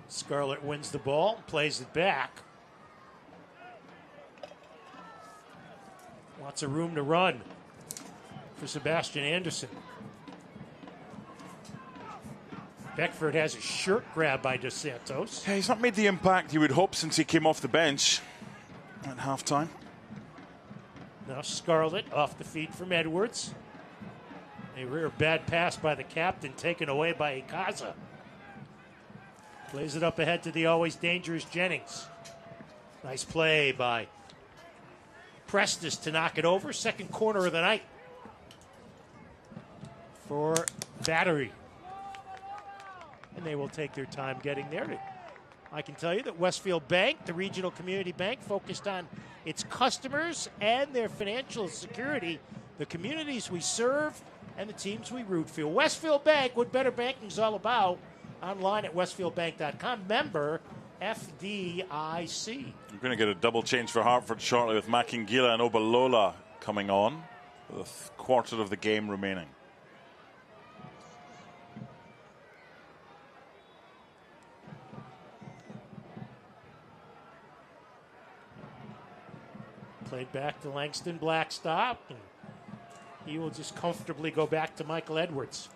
Scarlett wins the ball, plays it back. Lots of room to run for Sebastian Anderson. Beckford has a shirt grab by Dos Santos. Yeah, he's not made the impact you would hope since he came off the bench at halftime. Now Scarlett off the feed from Edwards. A rare bad pass by the captain, taken away by Ikaza. Plays it up ahead to the always dangerous Jennings. Nice play by Prestes to knock it over. Second corner of the night for Battery. And they will take their time getting there. I can tell you that Westfield Bank, the regional community bank, focused on its customers and their financial security, the communities we serve, and the teams we root for. Westfield Bank, what better banking is all about. Online at westfieldbank.com. Member FDIC. We're going to get a double change for Hartford shortly with Makingila and Obalola coming on with a quarter of the game remaining. Played back to Langston Blackstock, and he will just comfortably go back to Michael Edwards.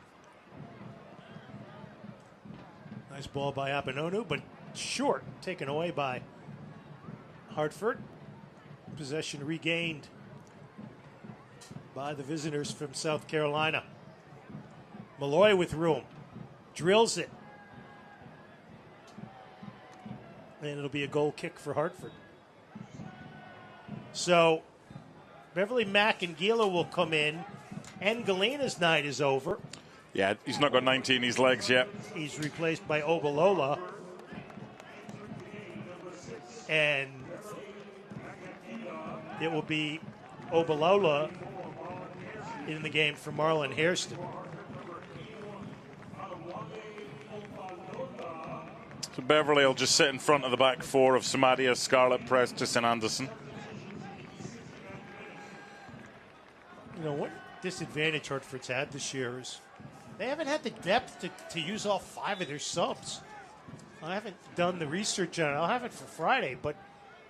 Nice ball by Apinonu, but short, taken away by Hartford. Possession regained by the visitors from South Carolina. Malloy with room, drills it, and it'll be a goal kick for Hartford. So Beverly Mack and Gila will come in, and Galina's night is over. Yeah, he's not got 90 in his legs yet. He's replaced by Obalola. And it will be Obalola in the game for Marlon Hairston. So Beverly will just sit in front of the back four of Samadia, Scarlett, Prestes, and Anderson. You know, what disadvantage Hartford's had this year is they haven't had the depth to use all five of their subs. I haven't done the research on it. I'll have it for Friday, but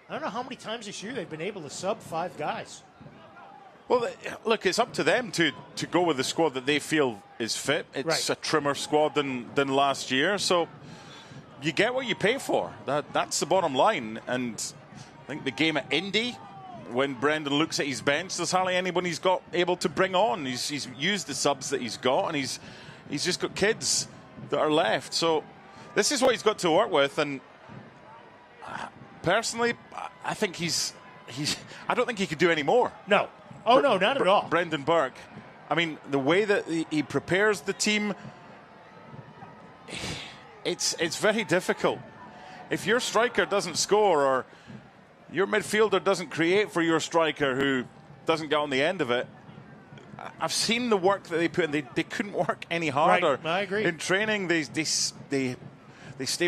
I don't know how many times this year they've been able to sub five guys. Well, look, it's up to them to go with the squad that they feel is fit. It's a trimmer squad than last year, so you get what you pay for. That's the bottom line. And I think the game at Indy, when Brendan looks at his bench, there's hardly anyone he's got able to bring on. He's used the subs that he's got, and he's just got kids that are left. So this is what he's got to work with. And personally, I think I don't think he could do any more. No. Oh, no, not at all. Brendan Burke. I mean, the way that he prepares the team, it's very difficult. If your striker doesn't score, or your midfielder doesn't create for your striker who doesn't get on the end of it, I've seen the work that they put in. They couldn't work any harder. Right, I agree. In training, they stay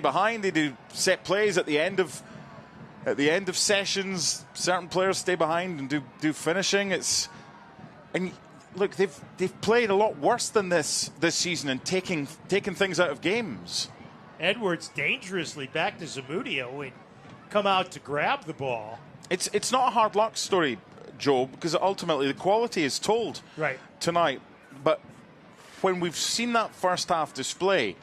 behind. They do set plays at the end of sessions. Certain players stay behind and do finishing. And look, they've played a lot worse than this season and taking things out of games. Edwards dangerously back to Zamudio and come out to grab the ball. It's not a hard luck story, Joe, because ultimately the quality is told tonight. But when we've seen that first half display,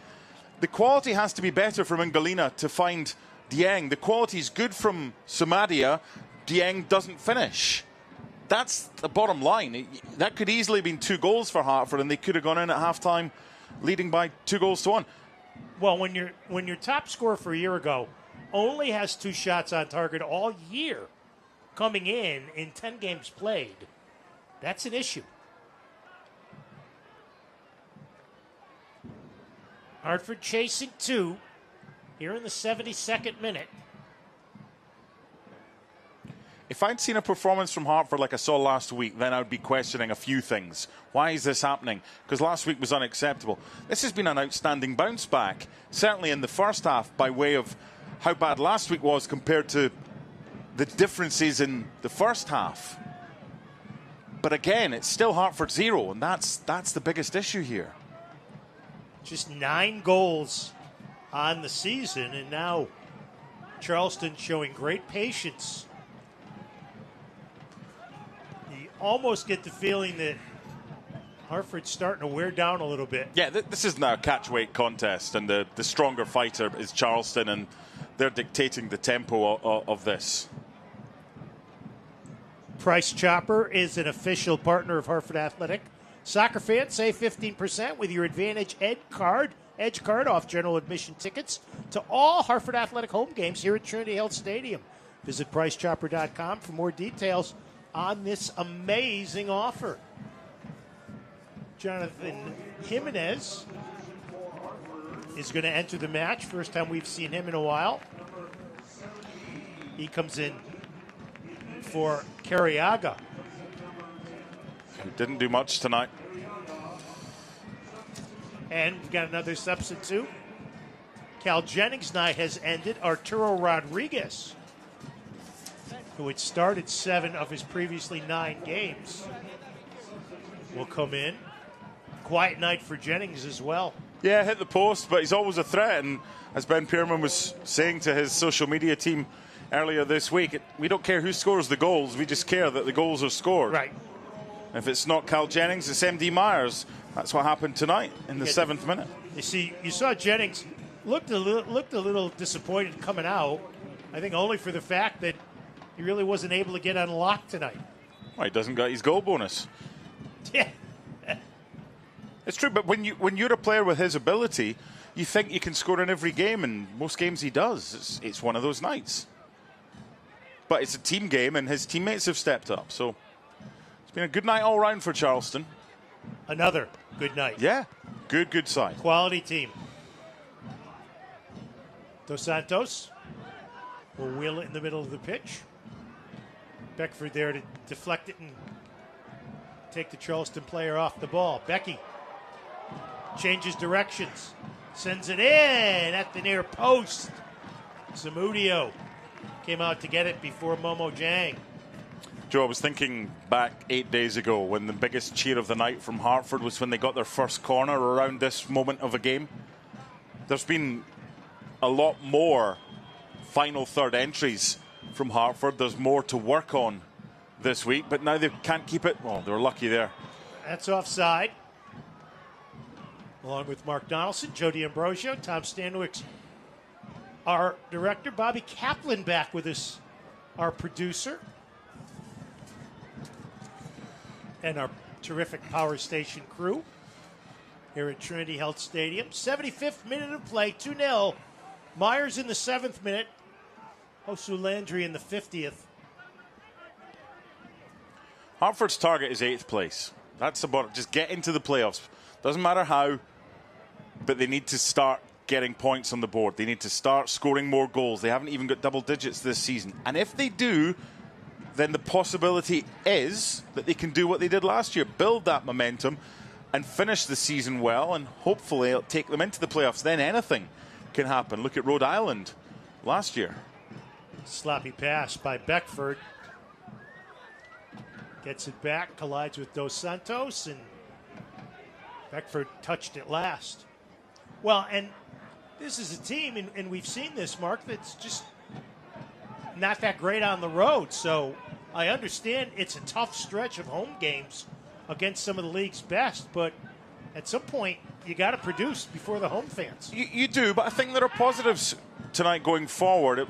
the quality has to be better from Ngalina to find Dieng. The quality is good from Samadia. Dieng doesn't finish. That's the bottom line. That could easily have been 2 goals for Hartford, and they could have gone in at halftime leading by 2-1. Well, when your top scorer for a year ago only has 2 shots on target all year, coming in 10 games played, that's an issue. Hartford chasing 2 here in the 72nd minute. if I'd seen a performance from Hartford like I saw last week, then I would be questioning a few things. Why is this happening? Because last week was unacceptable. This has been an outstanding bounce back, certainly in the first half, by way of how bad last week was compared to the differences in the first half. But again, it's still Hartford 0, and that's the biggest issue here. Just 9 goals on the season, and now Charleston showing great patience. You almost get the feeling that Hartford's starting to wear down a little bit. Yeah, this is now a catch-weight contest, and the stronger fighter is Charleston, and they're dictating the tempo of this. Price Chopper is an official partner of Hartford Athletic. Soccer fans, save 15% with your Advantage Edge card off general admission tickets to all Hartford Athletic home games here at Trinity Health Stadium. Visit PriceChopper.com for more details on this amazing offer. Jonathan Jimenez is going to enter the match. First time we've seen him in a while. He comes in for Carriaga, who didn't do much tonight. And we've got another substitute. Cal Jennings' night has ended. Arturo Rodriguez, who had started 7 of his previously 9 games, will come in. Quiet night for Jennings as well. Yeah, hit the post, but he's always a threat. And as Ben Pierman was saying to his social media team earlier this week, we don't care who scores the goals. We just care that the goals are scored. Right. If it's not Cal Jennings, it's MD Myers. That's what happened tonight in the 7th minute. You saw Jennings looked a little disappointed coming out. I think only for the fact that he really wasn't able to get unlocked tonight. Well, he doesn't get his goal bonus. Yeah. It's true, but when you're a player with his ability, you think you can score in every game, and most games he does. It's one of those nights. But it's a team game, and his teammates have stepped up. So it's been a good night all round for Charleston. Another good night. Yeah, good side. Quality team. Dos Santos will wheel it in the middle of the pitch. Beckford there to deflect it and take the Charleston player off the ball. Becky changes directions, sends it in at the near post. Zamudio came out to get it before Momo Jang. Joe, I was thinking back 8 days ago when the biggest cheer of the night from Hartford was when they got their first corner around this moment of a game. There's been a lot more final third entries from Hartford. There's more to work on this week, but now they can't keep it. Well, they were lucky there. That's offside. Along with Mark Donaldson, Joe D'Ambrosio, Tom Stanwix, our director, Bobby Kaplan back with us, our producer, and our terrific Power Station crew here at Trinity Health Stadium. 75th minute of play, 2-0. Myers in the 7th minute. Josu Landry in the 50th. Hartford's target is 8th place. That's about just get into the playoffs. Doesn't matter how, but they need to start getting points on the board. They need to start scoring more goals. They haven't even got double digits this season. And if they do, then the possibility is that they can do what they did last year, build that momentum and finish the season well, and hopefully it'll take them into the playoffs. Then anything can happen. Look at Rhode Island last year. Sloppy pass by Beckford. Gets it back, collides with Dos Santos, and Beckford touched it last. Well, and this is a team, and we've seen this, Mark, that's just not that great on the road. So I understand it's a tough stretch of home games against some of the league's best, but at some point you got to produce before the home fans. You do, but I think there are positives tonight going forward. It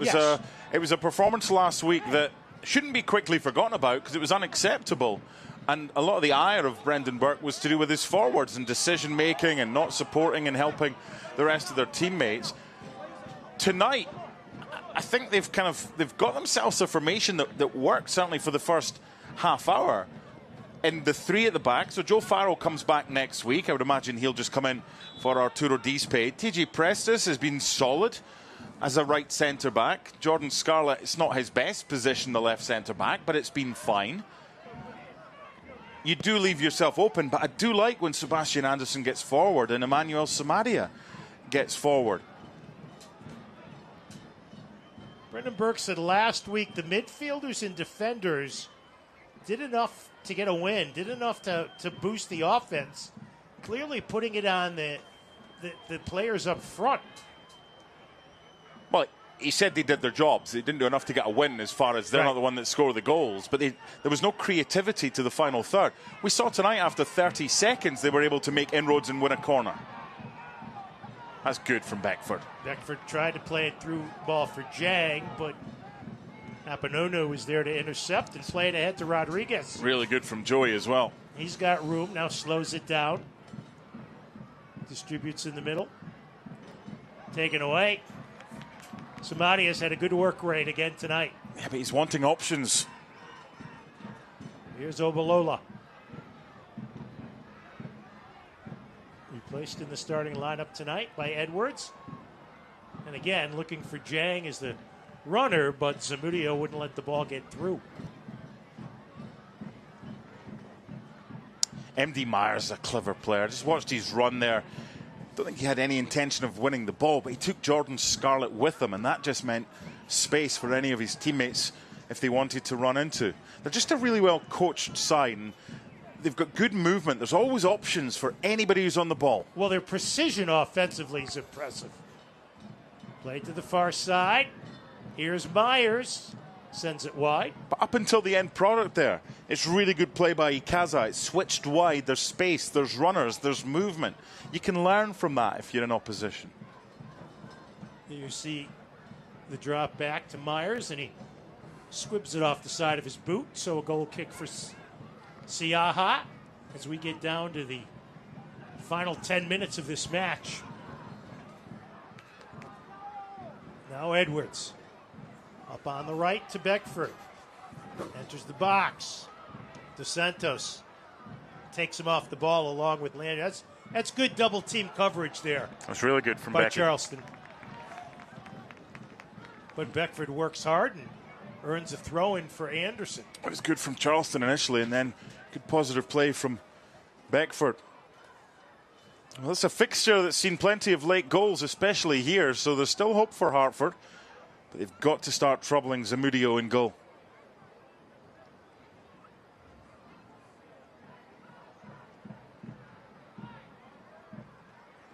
was a performance last week that shouldn't be quickly forgotten about because it was unacceptable. And a lot of the ire of Brendan Burke was to do with his forwards and decision making and not supporting and helping the rest of their teammates. Tonight, I think they've got themselves a formation that worked certainly for the first half hour. In the 3 at the back, so Joe Farrell comes back next week. I would imagine he'll just come in for Arturo Dispe. TJ Prestes has been solid. as a right centre-back. Jordan Scarlett, it's not his best position, the left centre-back, but it's been fine. You do leave yourself open, but I do like when Sebastian Andersson gets forward and Emmanuel Samaria gets forward. Brendan Burke said last week the midfielders and defenders did enough to get a win, did enough to boost the offense, clearly putting it on the players up front. Well, he said they did their jobs. They didn't do enough to get a win as far as they're not the one that scored the goals. But there was no creativity to the final third. We saw tonight after 30 seconds they were able to make inroads and win a corner. That's good from Beckford. Beckford tried to play it through ball for Jang, but Apanono was there to intercept and play it ahead to Rodriguez. Really good from Joey as well. He's got room, now slows it down. Distributes in the middle. Taken away. Samadi has had a good work rate again tonight. Yeah, but he's wanting options. Here's Obalola. Replaced in the starting lineup tonight by Edwards. And again, looking for Jang as the runner, but Zamudio wouldn't let the ball get through. MD Myers is a clever player. I just watched his run there. Don't think he had any intention of winning the ball, but he took Jordan Scarlett with him, and that just meant space for any of his teammates if they wanted to run into. They're just a really well coached side, and they've got good movement. There's always options for anybody who's on the ball. Well, their precision offensively is impressive. Played to the far side. Here's Myers. Sends it wide. But up until the end product there, it's really good play by Ikaza. It's switched wide. There's space. There's runners. There's movement. You can learn from that if you're in opposition. You see the drop back to Myers, and he squibs it off the side of his boot. So a goal kick for Siaha as we get down to the final 10 minutes of this match. Now Edwards. Up on the right to Beckford. Enters the box. Dos Santos takes him off the ball along with Lanier. That's good double team coverage there. That's really good from by Beckford. Charleston. But Beckford works hard and earns a throw-in for Anderson. It was good from Charleston initially, and then good positive play from Beckford. Well, it's a fixture that's seen plenty of late goals, especially here, so there's still hope for Hartford. But they've got to start troubling Zamudio in goal.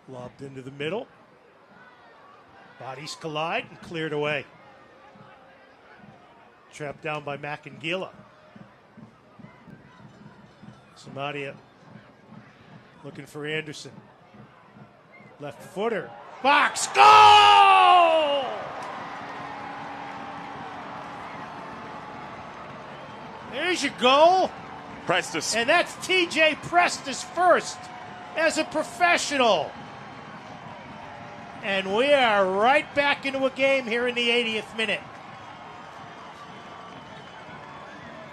Lobbed into the middle. Bodies collide and cleared away. Trapped down by Macangila. Samadia looking for Anderson. Left footer. Box. Goal! There's your goal. Prestis. And that's TJ Prestis first as a professional. And we are right back into a game here in the 80th minute.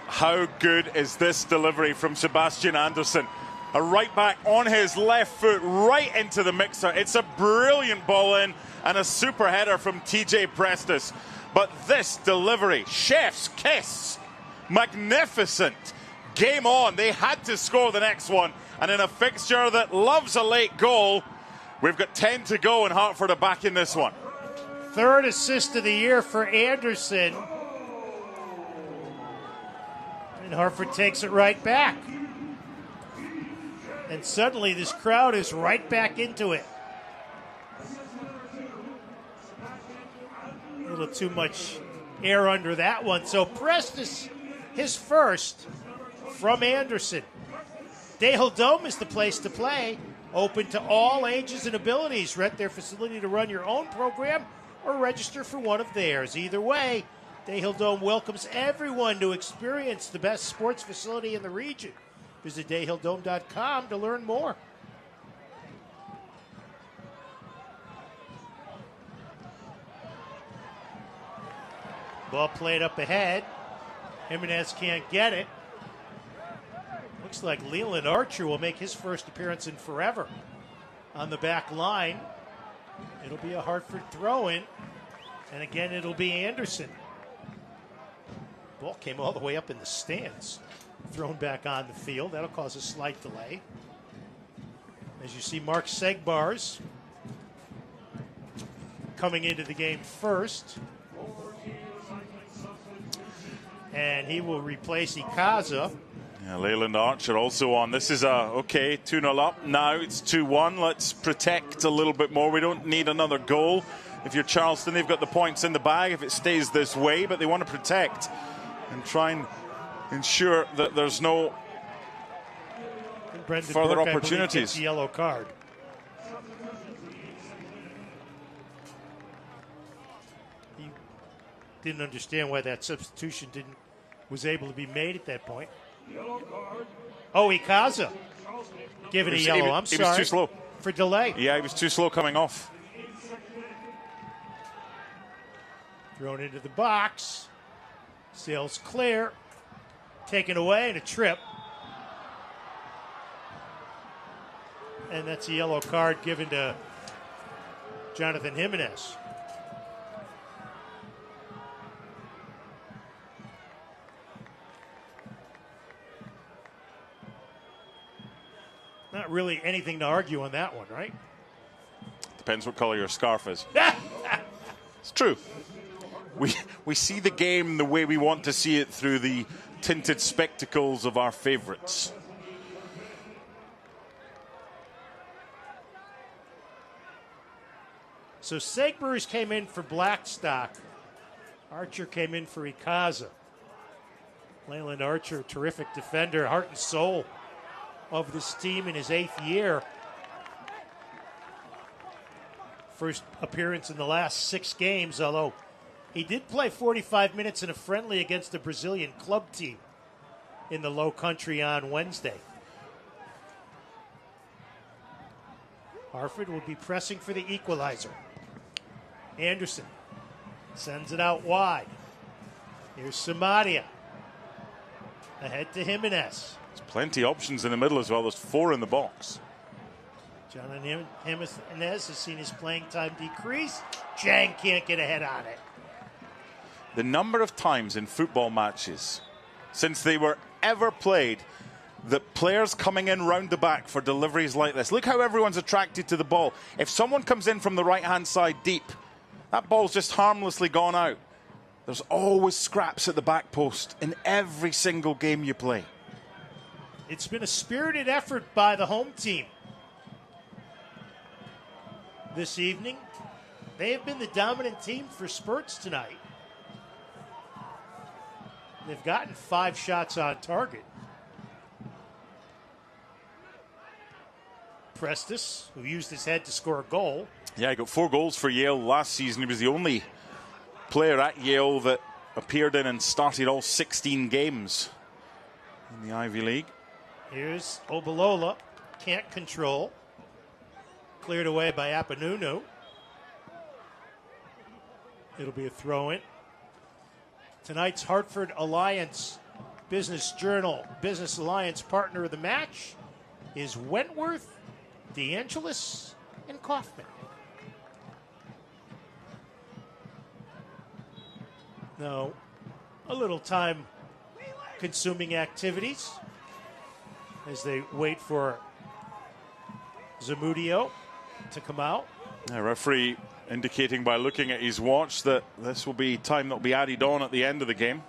How good is this delivery from Sebastian Andersson? A right back on his left foot right into the mixer. It's a brilliant ball in and a super header from TJ Prestis. But this delivery, chef's kiss, magnificent. Game on. They had to score the next one. And in a fixture that loves a late goal, we've got 10 to go and Hartford are back in this one. Third assist of the year for Anderson. And Hartford takes it right back. And suddenly this crowd is right back into it. A little too much air under that one. So Prestis, his first from Anderson. Dayhill Dome is the place to play. Open to all ages and abilities. Rent their facility to run your own program or register for one of theirs. Either way, Dayhill Dome welcomes everyone to experience the best sports facility in the region. Visit dayhilldome.com to learn more. Ball played up ahead. Jimenez can't get it. Looks like Leland Archer will make his first appearance in forever on the back line. It'll be a Hartford throw-in. And again, it'll be Anderson. Ball came all the way up in the stands. Thrown back on the field. That'll cause a slight delay. As you see, Mark Segbars coming into the game first. And he will replace Ikaza. Yeah, Leyland Archer also on. This is okay, 2-0 up. Now it's 2-1. Let's protect a little bit more. We don't need another goal. If you're Charleston, they've got the points in the bag if it stays this way, but they want to protect and try and ensure that there's no further Burke, opportunities. Gets the yellow card. He didn't understand why that substitution was able to be made at that point. Oh, Ikaza given a yellow. I'm sorry. He was too slow. For delay. Yeah, he was too slow coming off. Thrown into the box. Sails clear. Taken away and a trip. And that's a yellow card given to Jonathan Jimenez. Not really anything to argue on that one, right? Depends what color your scarf is. It's true. We see the game the way we want to see it through the tinted spectacles of our favorites. So Segbers came in for Blackstock. Archer came in for Ikaza. Leyland Archer, terrific defender, heart and soul of this team in his 8th year. First appearance in the last 6 games, although he did play 45 minutes in a friendly against a Brazilian club team in the Low Country on Wednesday. Hartford will be pressing for the equalizer. Anderson sends it out wide. Here's Samadia. Ahead to Jimenez. There's plenty of options in the middle as well. There's 4 in the box. Jonathan Jimenez has seen his playing time decrease. Jang can't get ahead on it. The number of times in football matches since they were ever played that players coming in round the back for deliveries like this. Look how everyone's attracted to the ball. If someone comes in from the right-hand side deep, that ball's just harmlessly gone out. There's always scraps at the back post in every single game you play. It's been a spirited effort by the home team this evening. They have been the dominant team for spurts tonight. They've gotten 5 shots on target. Prestis, who used his head to score a goal. Yeah, he got 4 goals for Yale last season. He was the only player at Yale that appeared in and started all 16 games in the Ivy League. Here's Obalola. Can't control. Cleared away by Apanunu. It'll be a throw-in. Tonight's Hartford Alliance Business Journal Business Alliance partner of the match is Wentworth, DeAngelis, and Kaufman. Now, a little time-consuming activities as they wait for Zamudio to come out. The referee indicating by looking at his watch that this will be time that will be added on at the end of the game.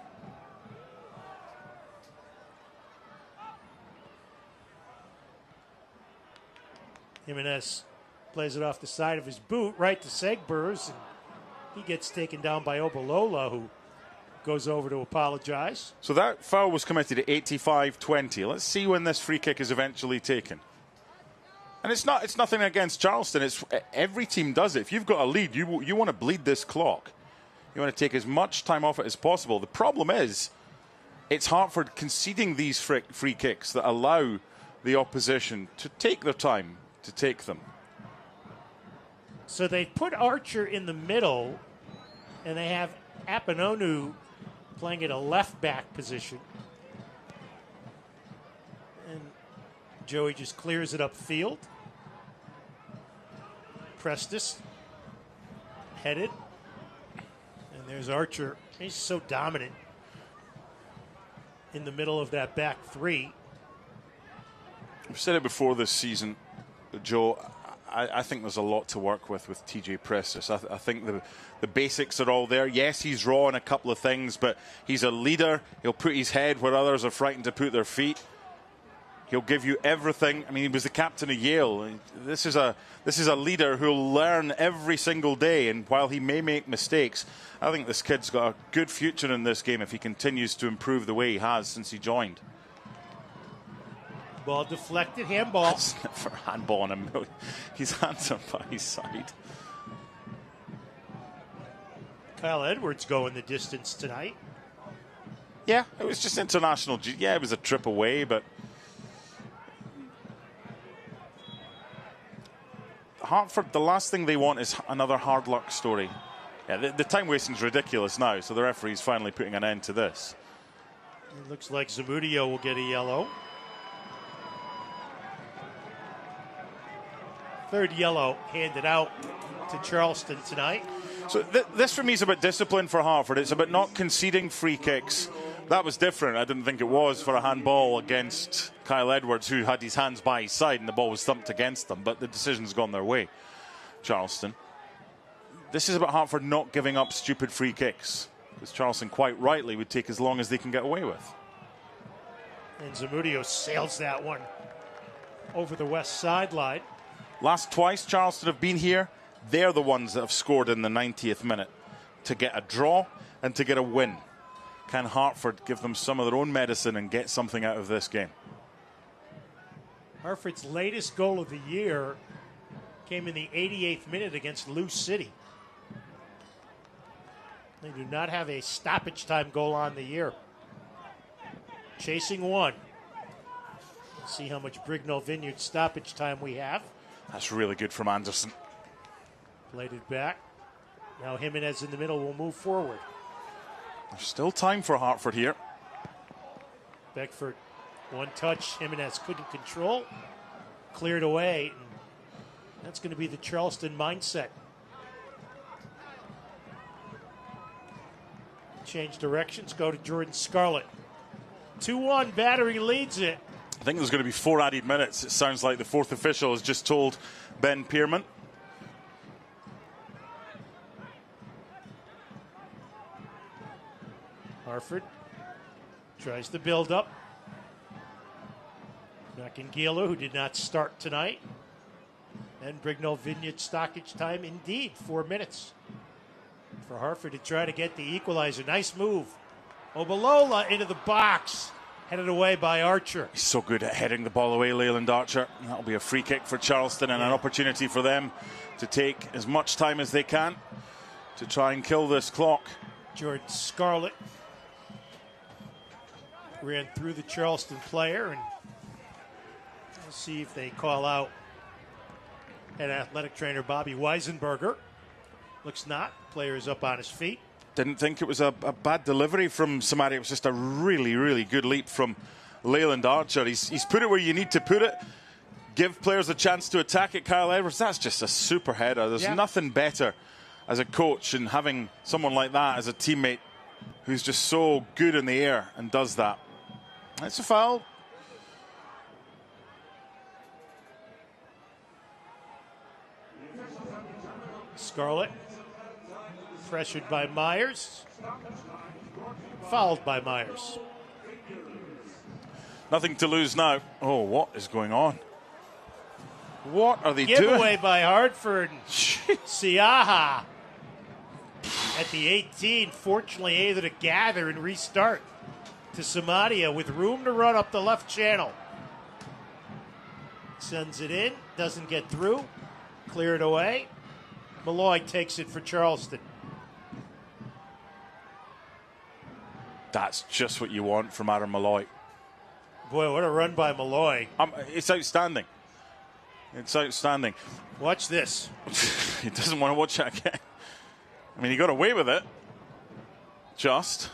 Jimenez plays it off the side of his boot right to Segbers, and he gets taken down by Obalola, who goes over to apologize. So that foul was committed at 85-20. Let's see when this free kick is eventually taken. And it's nothing against Charleston. It's every team does it. If you've got a lead, you want to bleed this clock. You want to take as much time off it as possible. The problem is, it's Hartford conceding these free kicks that allow the opposition to take their time to take them. So they put Archer in the middle, and they have Apanonu playing at a left back position. And Joey just clears it upfield. Prestis headed. There's Archer. He's so dominant in the middle of that back three. I've said it before this season, Joe. I think there's a lot to work with TJ Prestis. I think the basics are all there. Yes, he's raw in a couple of things, but he's a leader. He'll put his head where others are frightened to put their feet. He'll give you everything. I mean, he was the captain of Yale. This is a leader who'll learn every single day. And while he may make mistakes, I think this kid's got a good future in this game if he continues to improve the way he has since he joined. Ball deflected, handball. That's never handball on him. His hands are by his side. Kyle Edwards going the distance tonight. Yeah, it was just international. Yeah, it was a trip away, but Hartford, the last thing they want is another hard luck story. Yeah, the time wasting is ridiculous now, so the referee's finally putting an end to this. It looks like Zamudio will get a yellow. Third yellow handed out to Charleston tonight. So this for me is about discipline for Hartford. It's about not conceding free kicks. That was different. I didn't think it was for a handball against Kyle Edwards, who had his hands by his side and the ball was thumped against them, but the decision's gone their way. Charleston. This is about Hartford not giving up stupid free kicks, because Charleston quite rightly would take as long as they can get away with. And Zamudio sails that one over the west sideline. Last twice Charleston have been here, they're the ones that have scored in the 90th minute to get a draw and to get a win. Can Hartford give them some of their own medicine and get something out of this game? Hartford's latest goal of the year came in the 88th minute against Lou City. They do not have a stoppage time goal on the year. Chasing one. Let's see how much Brignall Vineyard stoppage time we have. That's really good from Anderson. Played it back. Now Jimenez in the middle will move forward. There's still time for Hartford here. Beckford, one touch. Jimenez couldn't control. Cleared away. And that's going to be the Charleston mindset. Change directions. Go to Jordan Scarlett. 2-1. Battery leads it. I think there's going to be 4 added minutes. It sounds like the fourth official has just told Ben Pearman. Hartford tries to build up. Nakangila, who did not start tonight. And Brignall Vineyard stoppage time, indeed, 4 minutes for Hartford to try to get the equalizer. Nice move. Obalola into the box. Headed away by Archer. He's so good at heading the ball away, Leyland Archer. That'll be a free kick for Charleston and an opportunity for them to take as much time as they can to try and kill this clock. Jordan Scarlett ran through the Charleston player, and we'll see if they call out head athletic trainer Bobby Weisenberger. Looks not. Player is up on his feet. Didn't think it was a bad delivery from Samari. It was just a really, really good leap from Leyland Archer. He's put it where you need to put it. Give players a chance to attack it. Kyle Edwards, that's just a super header. There's nothing better as a coach and having someone like that as a teammate who's just so good in the air and does that. That's a foul. Scarlett pressured by Myers. Fouled by Myers. Nothing to lose now. Oh, what is going on? What are they doing? Giveaway by Hartford. Siaha at the 18, fortunately able to gather and restart to Samadia with room to run up the left channel. Sends it in, doesn't get through, clear it away. Malloy takes it for Charleston. That's just what you want from Adam Malloy. Boy, what a run by Malloy. It's outstanding. It's outstanding. Watch this. He doesn't want to watch that again. I mean, he got away with it. Just.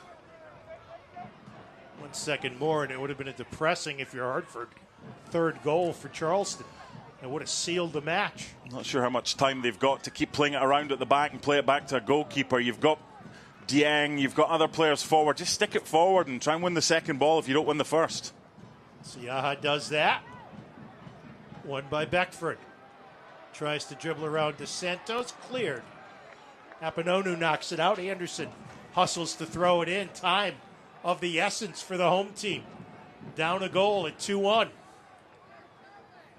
1 second more, and it would have been a depressing if you're Hartford. Third goal for Charleston. It would have sealed the match. I'm not sure how much time they've got to keep playing it around at the back and play it back to a goalkeeper. You've got Dieng, you've got other players forward. Just stick it forward and try and win the second ball if you don't win the first. Siaha does that. Won by Beckford. Tries to dribble around to Santos. Cleared. Apononu knocks it out. Anderson hustles to throw it in. Time of the essence for the home team. Down a goal at 2-1.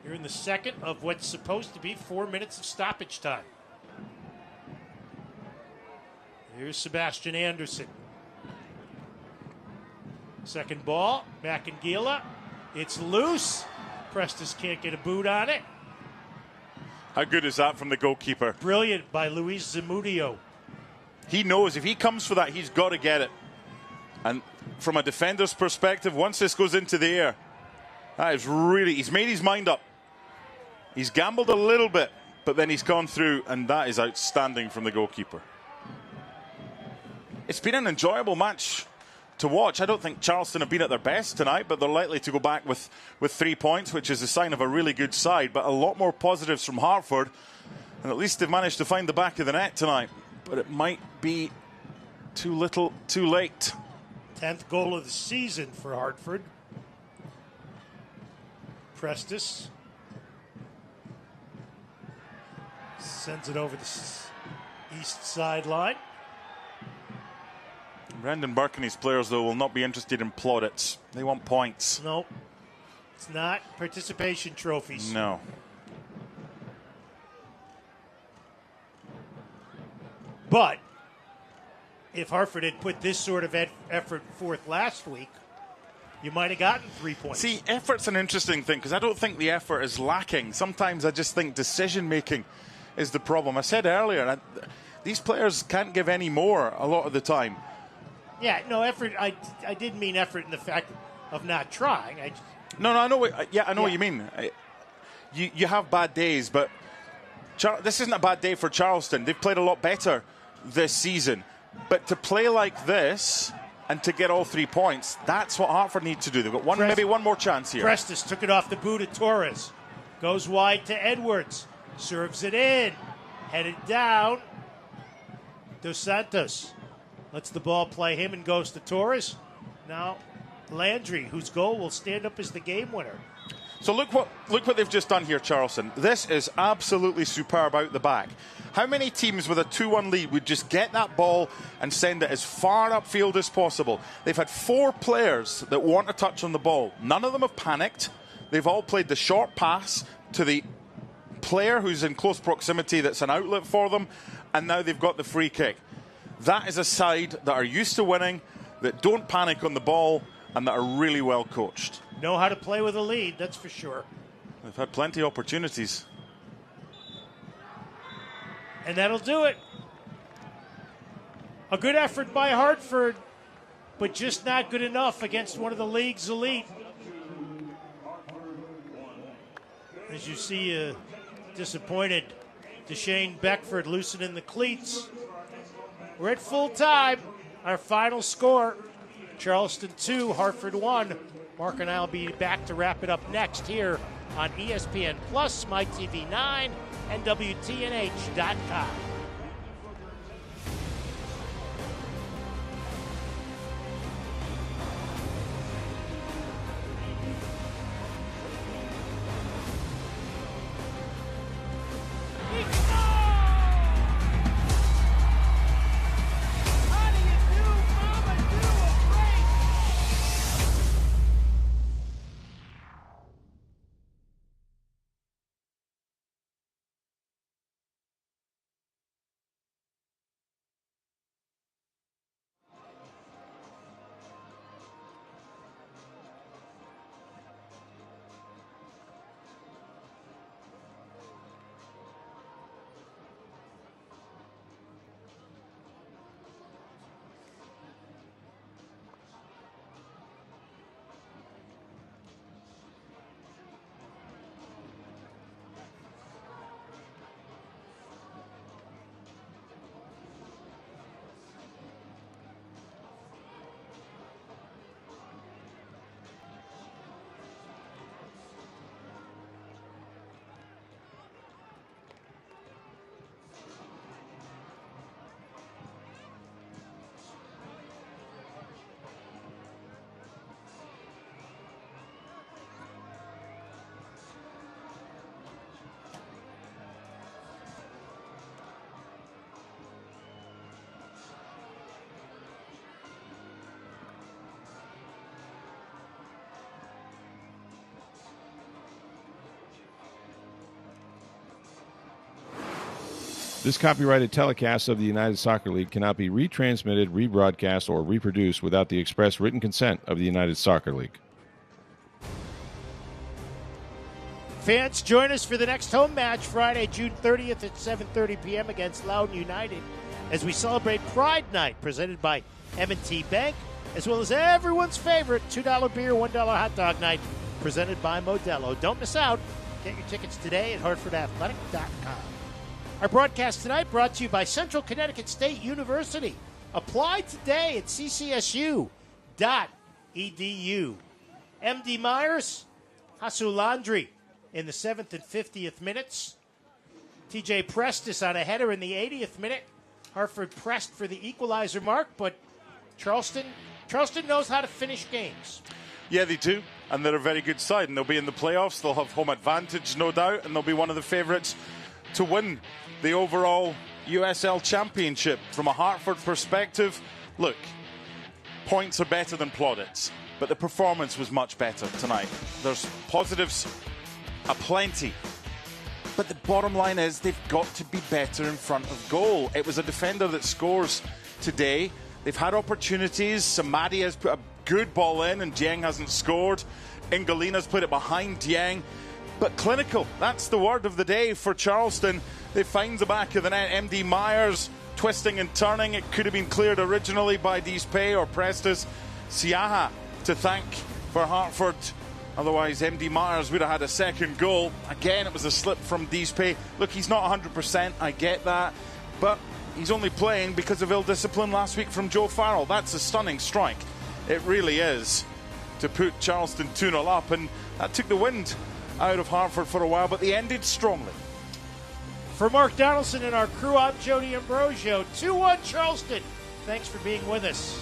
You're in the second of what's supposed to be 4 minutes of stoppage time. Here's Sebastian Anderson. Second ball. Macangila. It's loose. Prestes can't get a boot on it. How good is that from the goalkeeper? Brilliant by Luis Zamudio. He knows if he comes for that, he's got to get it. And from a defender's perspective, once this goes into the air, that is really, he's made his mind up. He's gambled a little bit, but then he's gone through, and that is outstanding from the goalkeeper. It's been an enjoyable match to watch. I don't think Charleston have been at their best tonight, but they're likely to go back with 3 points, which is a sign of a really good side. But a lot more positives from Hartford, and at least they've managed to find the back of the net tonight. But it might be too little, too late. 10th goal of the season for Hartford. Prestes sends it over the east sideline. Brendan Burke and his players, though, will not be interested in plaudits. They want points. No, it's not participation trophies. No. But if Hartford had put this sort of effort forth last week, you might have gotten 3 points. See, effort's an interesting thing because I don't think the effort is lacking. Sometimes I just think decision-making is the problem. I said earlier, these players can't give any more a lot of the time. Yeah, no effort. I didn't mean effort in the fact of not trying. No, I know. I know what you mean. You have bad days, but this isn't a bad day for Charleston. They've played a lot better this season. But to play like this and to get all 3 points, that's what Hartford need to do. They've got maybe one more chance here. Prestes took it off the boot of Torres. Goes wide to Edwards. Serves it in. Headed down. Dos Santos lets the ball play him and goes to Torres. Now Landry, whose goal will stand up as the game winner. So look what they've just done here, Charleston. This is absolutely superb out the back. How many teams with a 2-1 lead would just get that ball and send it as far upfield as possible? They've had 4 players that want a touch on the ball. None of them have panicked. They've all played the short pass to the player who's in close proximity that's an outlet for them, and now they've got the free kick. That is a side that are used to winning, that don't panic on the ball, and that are really well coached. Know how to play with a lead, that's for sure. They've had plenty of opportunities. And that'll do it. A good effort by Hartford, but just not good enough against one of the league's elite. As you see, a disappointed Deshane Beckford loosening the cleats. We're at full time. Our final score, Charleston 2, Hartford 1. Mark and I will be back to wrap it up next here on ESPN Plus, MyTV9, and WTNH.com. This copyrighted telecast of the United Soccer League cannot be retransmitted, rebroadcast, or reproduced without the express written consent of the United Soccer League. Fans, join us for the next home match Friday, June 30th at 7:30 p.m. against Loudoun United as we celebrate Pride Night presented by M&T Bank, as well as everyone's favorite $2 beer, $1 hot dog night presented by Modelo. Don't miss out. Get your tickets today at HartfordAthletic.com. Our broadcast tonight brought to you by Central Connecticut State University. Apply today at ccsu.edu. MD Myers, Hasu Landry in the 7th and 50th minutes. TJ Prestis on a header in the 80th minute. Hartford pressed for the equalizer mark, but Charleston knows how to finish games. Yeah, they do, and they're a very good side, and they'll be in the playoffs. They'll have home advantage, no doubt, and they'll be one of the favourites to win the overall USL Championship. From a Hartford perspective, look, points are better than plaudits, but the performance was much better tonight. There's positives aplenty, but the bottom line is they've got to be better in front of goal. It was a defender that scores today. They've had opportunities. Samadi has put a good ball in and Dieng hasn't scored. Ingalina's put it behind Dieng. But clinical, that's the word of the day for Charleston. They find the back of the net. MD Myers twisting and turning. It could have been cleared originally by Dispe or Prestis. Siaha to thank for Hartford. Otherwise, MD Myers would have had a second goal. Again, it was a slip from Dispe. Look, he's not 100%, I get that. But he's only playing because of ill discipline last week from Joe Farrell. That's a stunning strike. It really is, to put Charleston 2-0 up. And that took the wind out of Hartford for a while, but they ended strongly. For Mark Donaldson and our crew, I'm Jody Ambrosio. 2-1 Charleston. Thanks for being with us.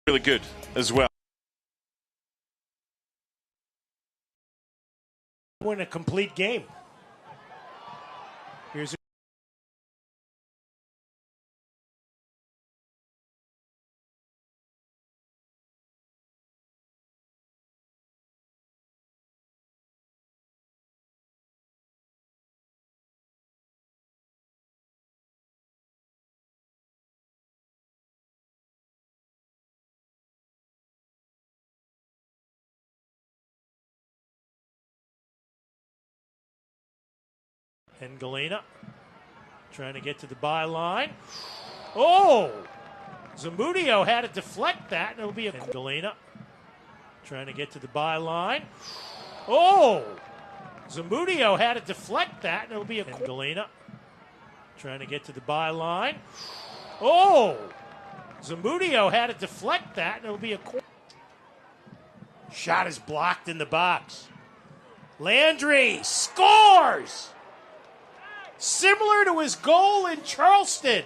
Really good as well. Win a complete game. Here's And Galena trying to get to the byline. Oh! Zamudio had to deflect that, and it'll be a... And Galena trying to get to the byline. Oh! Zamudio had to deflect that, and it'll be a... And Galena trying to get to the byline. Oh! Zamudio had to deflect that, and it'll be a... Shot is blocked in the box. Landry scores! Similar to his goal in Charleston.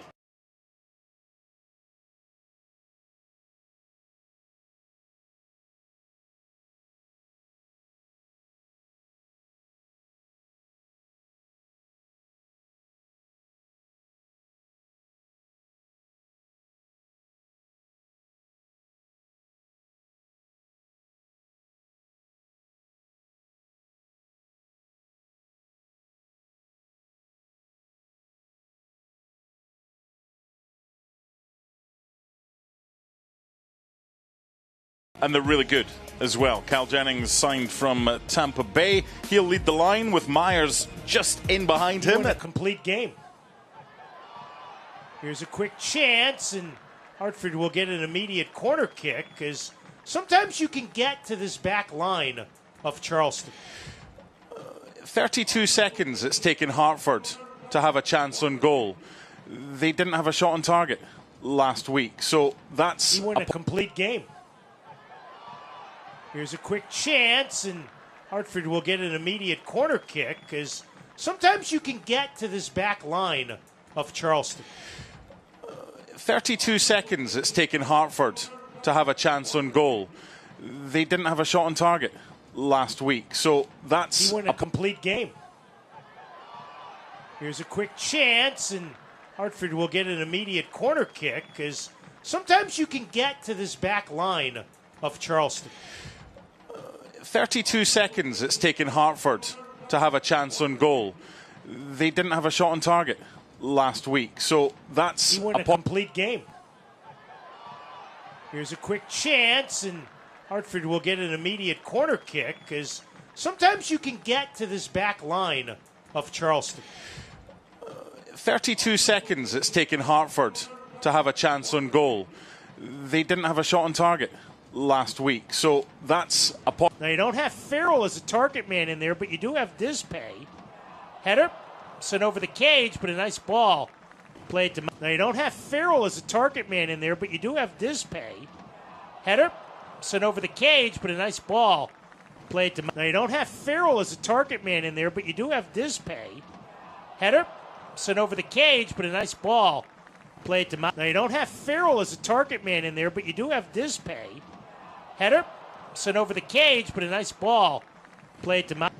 And they're really good as well. Cal Jennings signed from Tampa Bay. He'll lead the line with Myers just in behind him. A complete game. Here's a quick chance, and Hartford will get an immediate corner kick, because sometimes you can get to this back line of Charleston. 32 seconds it's taken Hartford to have a chance on goal. They didn't have a shot on target last week, so that's... He won a complete game. Here's a quick chance, and Hartford will get an immediate corner kick, because sometimes you can get to this back line of Charleston. 32 seconds it's taken Hartford to have a chance on goal. They didn't have a shot on target last week, so that's... He won a complete game. Here's a quick chance, and Hartford will get an immediate corner kick, because sometimes you can get to this back line of Charleston. 32 seconds it's taken Hartford to have a chance on goal. They didn't have a shot on target last week, so that's... He won a complete game. Here's a quick chance, and Hartford will get an immediate corner kick, because sometimes you can get to this back line of Charleston. 32 seconds it's taken Hartford to have a chance on goal. They didn't have a shot on target last week, so that's a point. Now you don't have Farrell as a target man in there, but you do have Dispay. Header sent over the cage, but a nice ball played to... Now you don't have Farrell as a target man in there, but you do have Dispay. Header sent over the cage, but a nice ball played to... Now you don't have Farrell as a target man in there, but you do have Dispay. Header sent over the cage, but a nice ball played to... Now you don't have Farrell as a target man in there, but you do have Dispay. Header sent over the cage, but a nice ball played to...